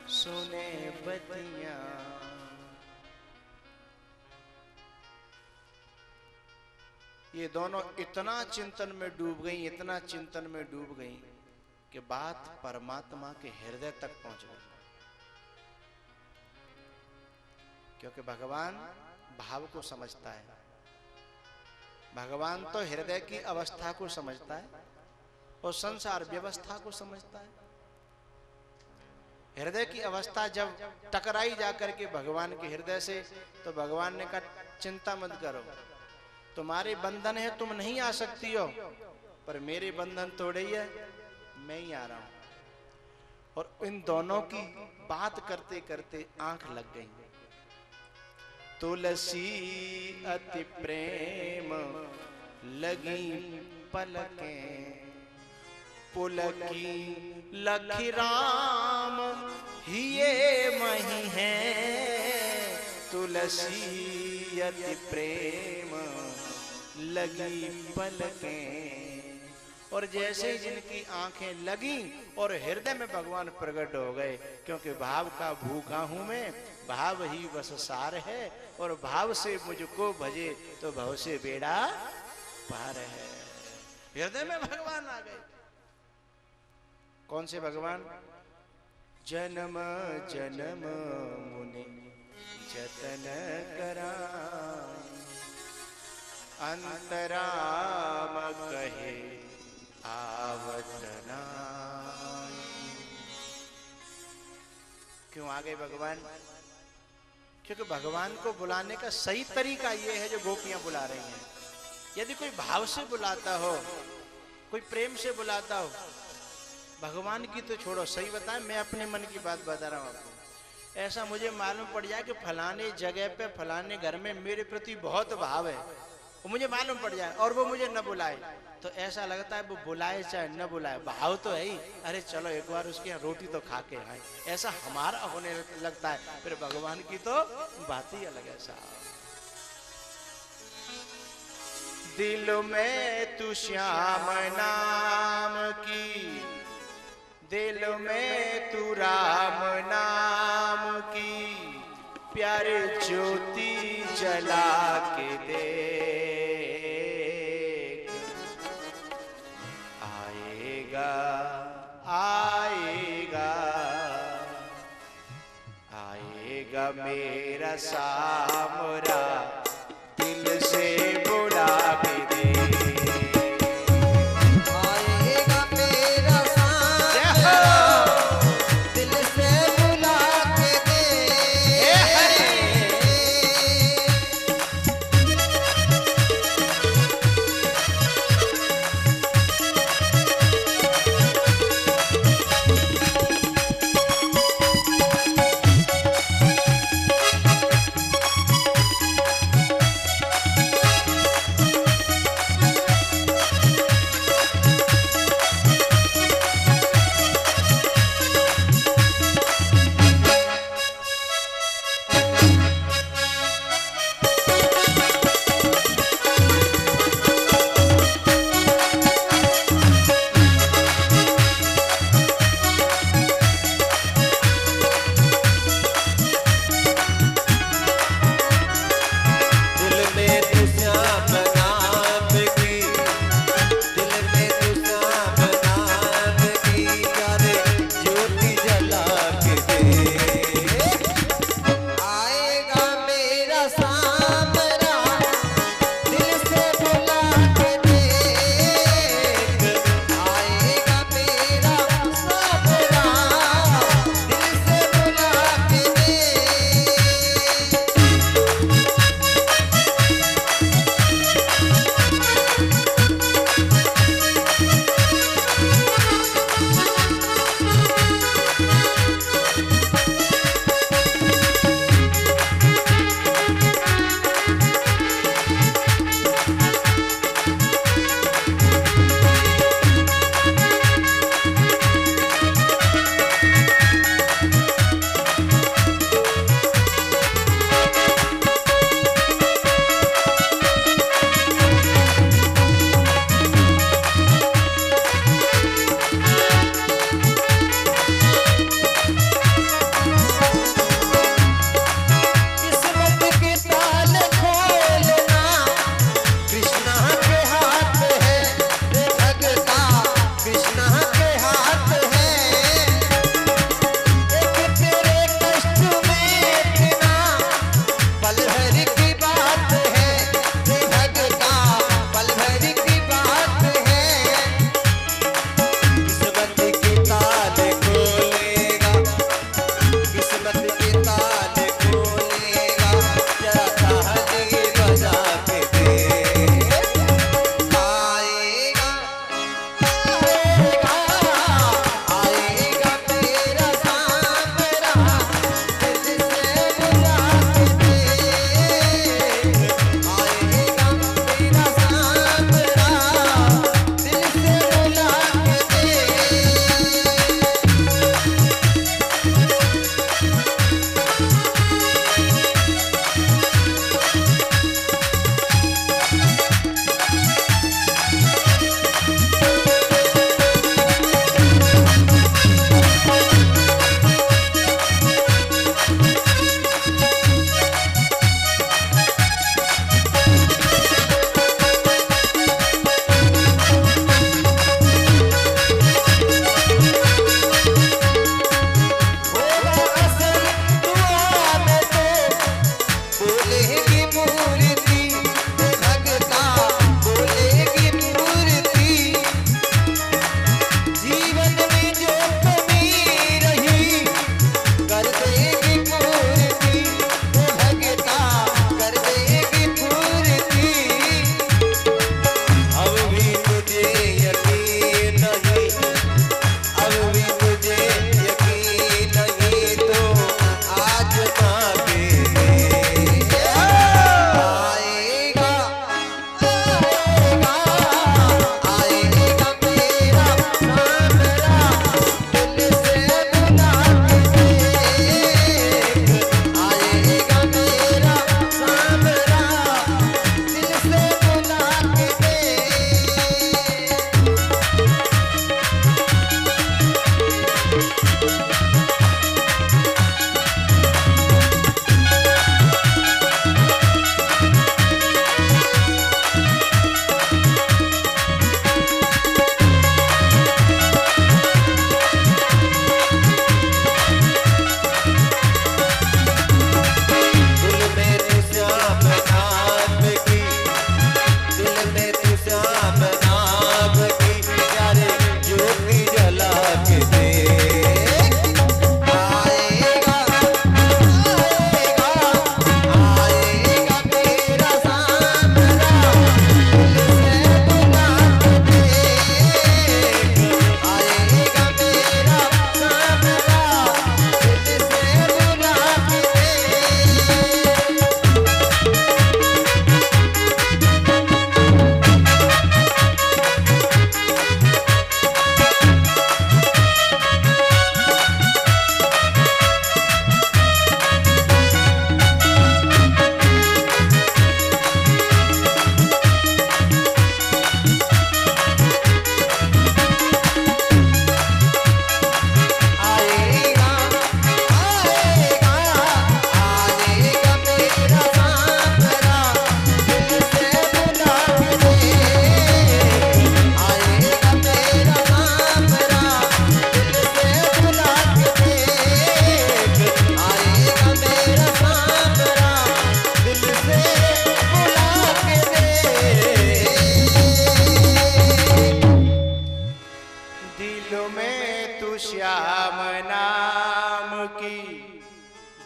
Speaker 1: सुने बतिया। ये दोनों इतना चिंतन में डूब गई, इतना चिंतन में डूब गई कि बात परमात्मा के हृदय तक पहुंच गई। क्योंकि भगवान भाव को समझता है, भगवान तो हृदय की अवस्था को समझता है और संसार व्यवस्था को समझता है। हृदय की अवस्था जब टकराई जाकर के भगवान के हृदय से, तो भगवान ने कहा चिंता मत करो, तुम्हारे बंधन है, तुम नहीं आ सकती हो, पर मेरे बंधन तोड़े ही है, मैं ही आ रहा हूं। और इन दोनों की बात करते करते आंख लग गई। तुलसी अति प्रेम लगी पलकें, पुलकी लखी राम हिये मही है। तुलसी अति प्रेम लगी पलकें। और जैसे ही जिनकी आंखें लगी और हृदय में भगवान प्रकट हो गए, क्योंकि भाव का भूखा हूं मैं, भाव ही बस सार है, और भाव से मुझको भजे तो भव से बेड़ा पार है। हृदय में भगवान आ गए। कौन से भगवान? जन्म जन्म मुनि जतन कराई, अंतराम कहे आवत नाई। क्यों आ गए भगवान? क्योंकि भगवान को बुलाने का सही तरीका यह है जो गोपियां बुला रही हैं। यदि कोई भाव से बुलाता हो, कोई प्रेम से बुलाता हो, भगवान की तो छोड़ो, सही बताएं, मैं अपने मन की बात बता रहा हूं आपको। ऐसा मुझे मालूम पड़ जाए कि फलाने जगह पे फलाने घर में मेरे प्रति बहुत भाव है, वो मुझे मालूम पड़ जाए और वो मुझे न बुलाए, तो ऐसा लगता है वो बुलाए चाहे न बुलाए, भाव तो है ही, अरे चलो एक बार उसके यहाँ रोटी तो खा के आए, ऐसा हमारा होने लगता है। फिर भगवान की तो बात ही अलग है साहब। दिल में तू श्याम नाम की, दिल में तू राम नाम की, प्यारे ज्योति जला के देख, आएगा आएगा आएगा मेरा सामरा, दिल से बुला के दे।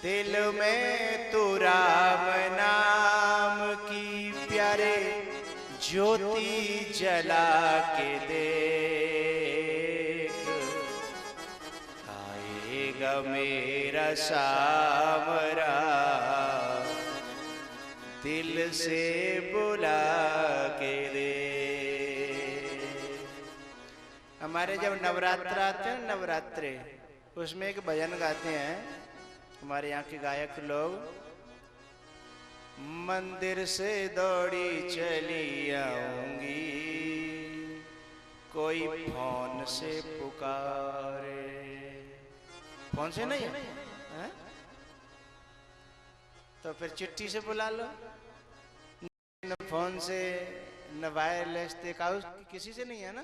Speaker 1: दिल में तू राम नाम की प्यारे ज्योति जला के देख, आएगा मेरा सामरा दिल से बुला के दे। हमारे जब नवरात्र आते हैं, नवरात्रे, उसमें एक भजन गाते हैं हमारे यहाँ के गायक लोग, मंदिर से दौड़ी चली आऊंगी, कोई फोन से पुकारे। फोन से नहीं है? तो फिर चिट्ठी से बुला लो, न फोन से न वायरलेस किसी से नहीं है ना,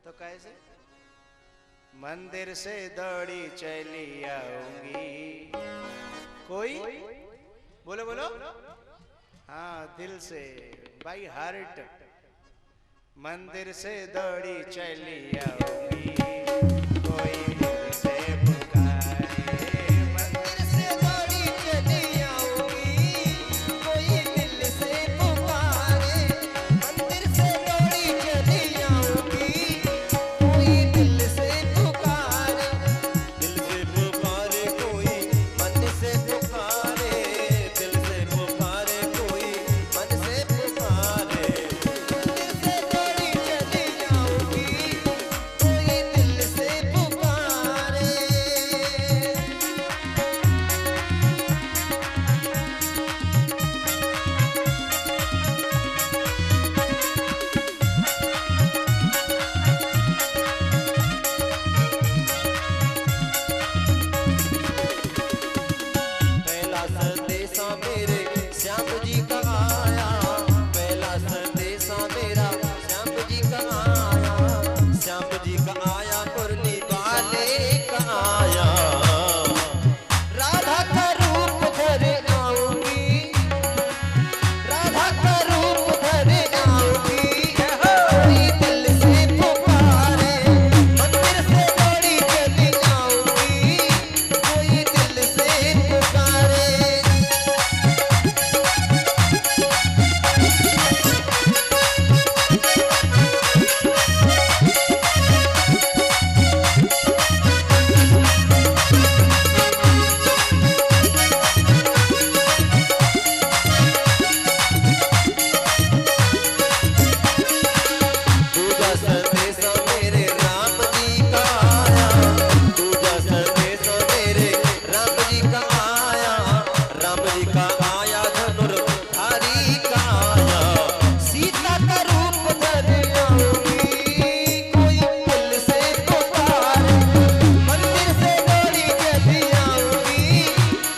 Speaker 1: तो कैसे? मंदिर से दौड़ी चली आऊंगी, कोई बोलो बोलो, हाँ दिल से, बाई हार्ट। मंदिर से दौड़ी चली आऊंगी, कोई दिल से पुकारे। मंदिर से दौड़ी चली आऊंगी, कोई दिल से पुकारे। मंदिर से दौड़ी चली आऊंगी, कोई दिल से पुकारे।
Speaker 2: दिल से पुकारे कोई, मन से पुकारे, दिल से पुकारे कोई, मन से पुकारे।
Speaker 1: मंदिर से दौड़ी चली आऊंगी, कोई दिल से पुकारे।
Speaker 2: पहला संदेशा मेरे श्याम जी का आया, पहला संदेशा मेरा श्याम जी का आया, श्याम जी का आया, मुरली वाले का आया।
Speaker 1: राधा का रूप धर आऊंगी, राधा का रूप धर आऊंगी, कोई दिल से पुकारे। मंदिर से दौड़ी चली आऊंगी, कोई दिल से पुकारे।
Speaker 2: दूजा संदेशा मेरे राम जी का आया, दूजा संदेशा मेरे राम जी का आया, राम जी का आया, धनुर्धारी का आया।
Speaker 1: सीता का रूप धर आऊंगी, कोई दिल से पुकारे। मंदिर से दौड़ी चली आऊंगी,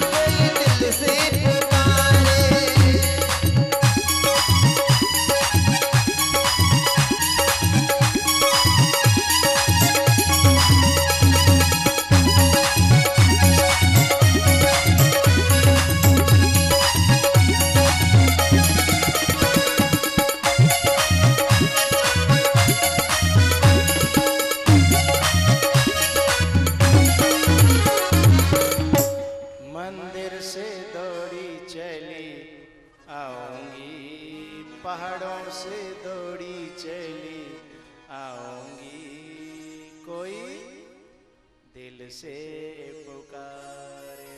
Speaker 1: कोई दिल से पुकारे। मंदिर से दौड़ी चली आऊंगी, पहाड़ों से दौड़ी चली आऊंगी, कोई दिल से पुकारे।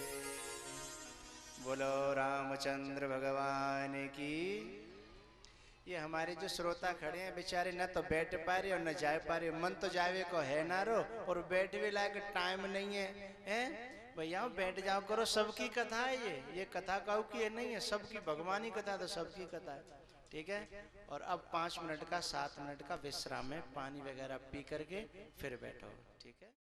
Speaker 1: बोलो रामचंद्र भगवान की। ये हमारे जो श्रोता खड़े हैं बेचारे न तो बैठ पा रहे और न जा पा रहे, मन तो जावे को है ना रो, और बैठ भी लायक टाइम नहीं है, हैं? भैया बैठ जाओ करो, सबकी कथा है ये कथा काऊ की है नहीं है, सबकी भगवानी कथा, तो सबकी कथा है, ठीक है। और अब 5 मिनट का 7 मिनट का विश्राम है, पानी वगैरह पी करके फिर बैठो, ठीक है।